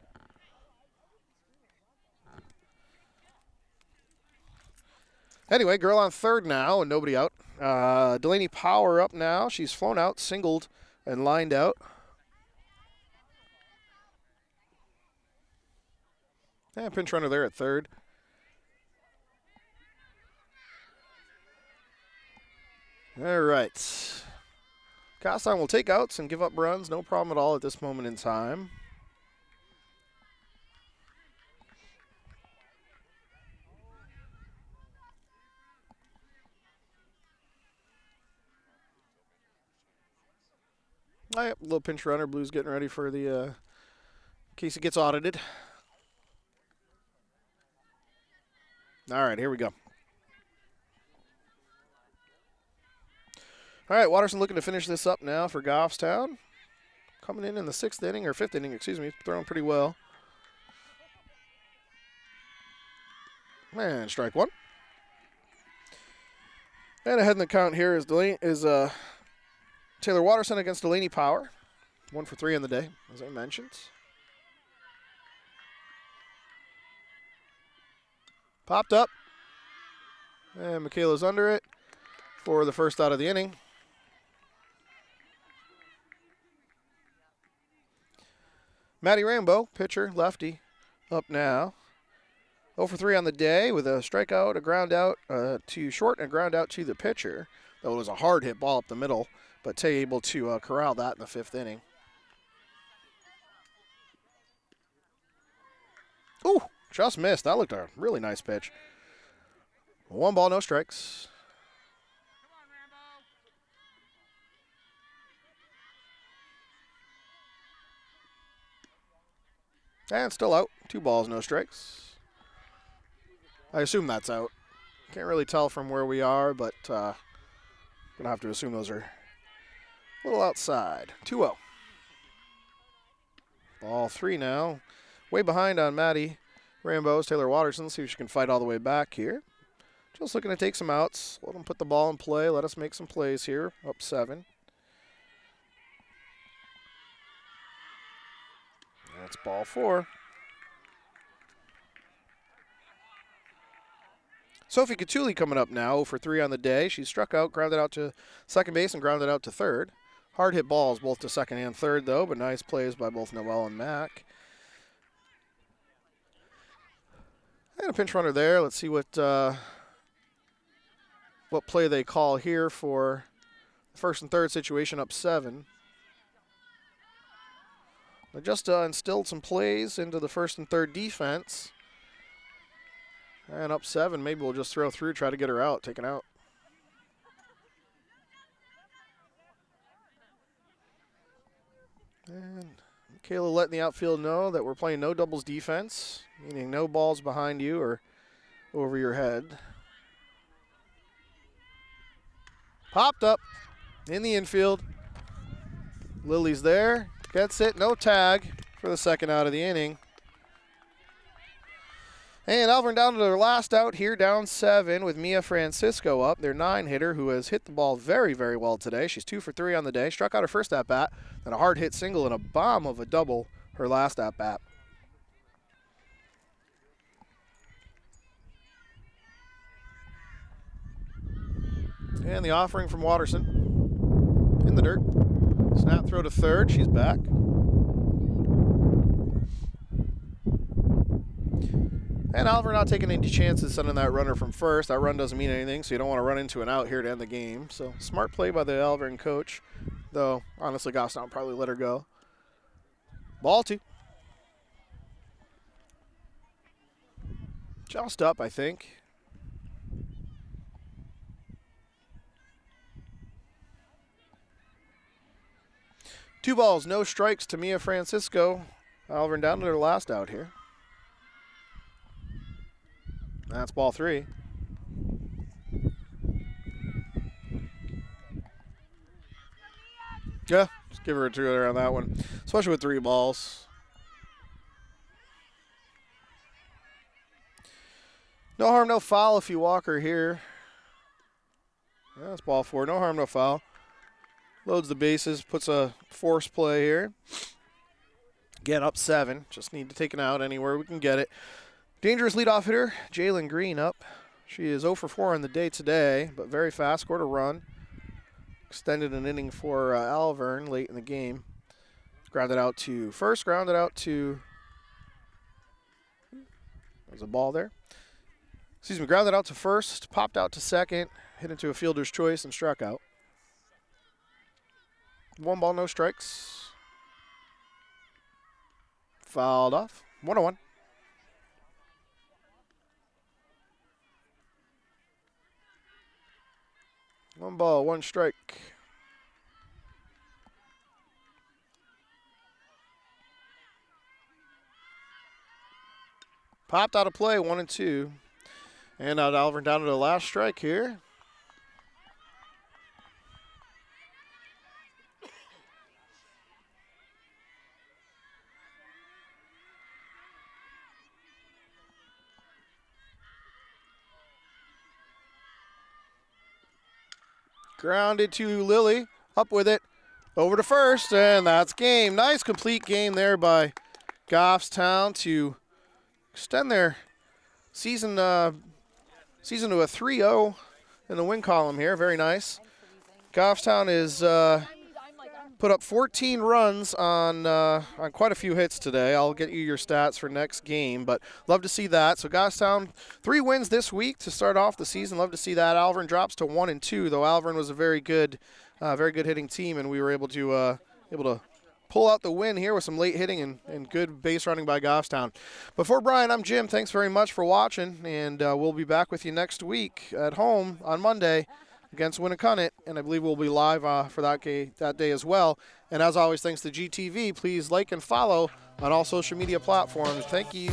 Anyway, girl on third now and nobody out. Delaney Power up now. She's flown out, singled, and lined out. And pinch runner there at third. All right. Coston will take outs and give up runs. No problem at all at this moment in time. Little pinch runner. Blues getting ready for the in case it gets audited. All right, here we go. All right, Watterson looking to finish this up now for Goffstown. Coming in the fifth inning, excuse me, throwing pretty well. And strike one. And ahead in the count here is Taylor Watterson against Delaney Power. 1 for 3 on the day, as I mentioned. Popped up. And Michaela's under it for the first out of the inning. Maddie Rambo, pitcher, lefty, up now. 0 for 3 on the day with a strikeout, a ground out to short, and a ground out to the pitcher. Though it was a hard hit ball up the middle, but Tay able to corral that in the 5th inning. Ooh, just missed. That looked a really nice pitch. 1 ball, no strikes. And still out. 2 balls, no strikes. I assume that's out. Can't really tell from where we are, but gonna have to assume those are a little outside. 2-0. Ball 3 now. Way behind on Maddie Rambo's Taylor Watterson. See if she can fight all the way back here. Just looking to take some outs. Let them put the ball in play. Let us make some plays here. Up 7. That's ball 4. Sophie Catulli coming up now, 0 for 3 on the day. She struck out, grounded out to second base, and grounded out to third. Hard hit balls both to second and third, though, but nice plays by both Noelle and Mac. And a pinch runner there. Let's see what play they call here for the first and third situation, up 7. They just instilled some plays into the first and third defense. And up 7, maybe we'll just throw through, try to get her out, taken out. And Kayla letting the outfield know that we're playing no doubles defense, meaning no balls behind you or over your head. Popped up in the infield. Lily's there, gets it, no tag for the second out of the inning. And Alvirne down to their last out here, down 7 with Mia Francisco up, their 9-hitter who has hit the ball very, very well today. She's 2 for 3 on the day, struck out her first at-bat, then a hard hit single and a bomb of a double her last at-bat. And the offering from Watterson in the dirt. Snap throw to third, she's back. And Alvirne not taking any chances sending that runner from first. That run doesn't mean anything, so you don't want to run into an out here to end the game. So smart play by the Alvirne coach, though honestly Goffstown will probably let her go. Ball 2. Just up, I think. Two balls, no strikes to Mia Francisco. Alvirne down to their last out here. That's ball 3. Yeah, just give her a 2 there on that one, especially with 3 balls. No harm, no foul if you walk her here. That's ball 4. No harm, no foul. Loads the bases, puts a force play here. Again, up 7. Just need to take it out anywhere we can get it. Dangerous leadoff hitter, Jalen Green up. She is 0 for 4 on the day today, but very fast, scored a run. Extended an inning for Alvirne late in the game. Grounded out to first, grounded out to... There's a ball there. Excuse me, grounded out to first, popped out to second, hit into a fielder's choice, and struck out. 1 ball, no strikes. Fouled off. 1-1. One ball, 1 strike. Popped out of play, 1-2. And now Alvirne down to the last strike here. Grounded to Lily, up with it, over to first, and that's game. Nice complete game there by Goffstown to extend their season to a 3-0 in the win column here. Very nice. Goffstown is put up 14 runs on quite a few hits today. I'll get you your stats for next game, but love to see that. So Goffstown, 3 wins this week to start off the season. Love to see that. Alvirne drops to 1-2, though Alvirne was a very good hitting team, and we were able to pull out the win here with some late hitting and good base running by Goffstown. But for Brian, I'm Jim. Thanks very much for watching, and we'll be back with you next week at home on Monday against Winnacunnet, and I believe we'll be live for that day as well. And as always, thanks to GTV. Please like and follow on all social media platforms. Thank you.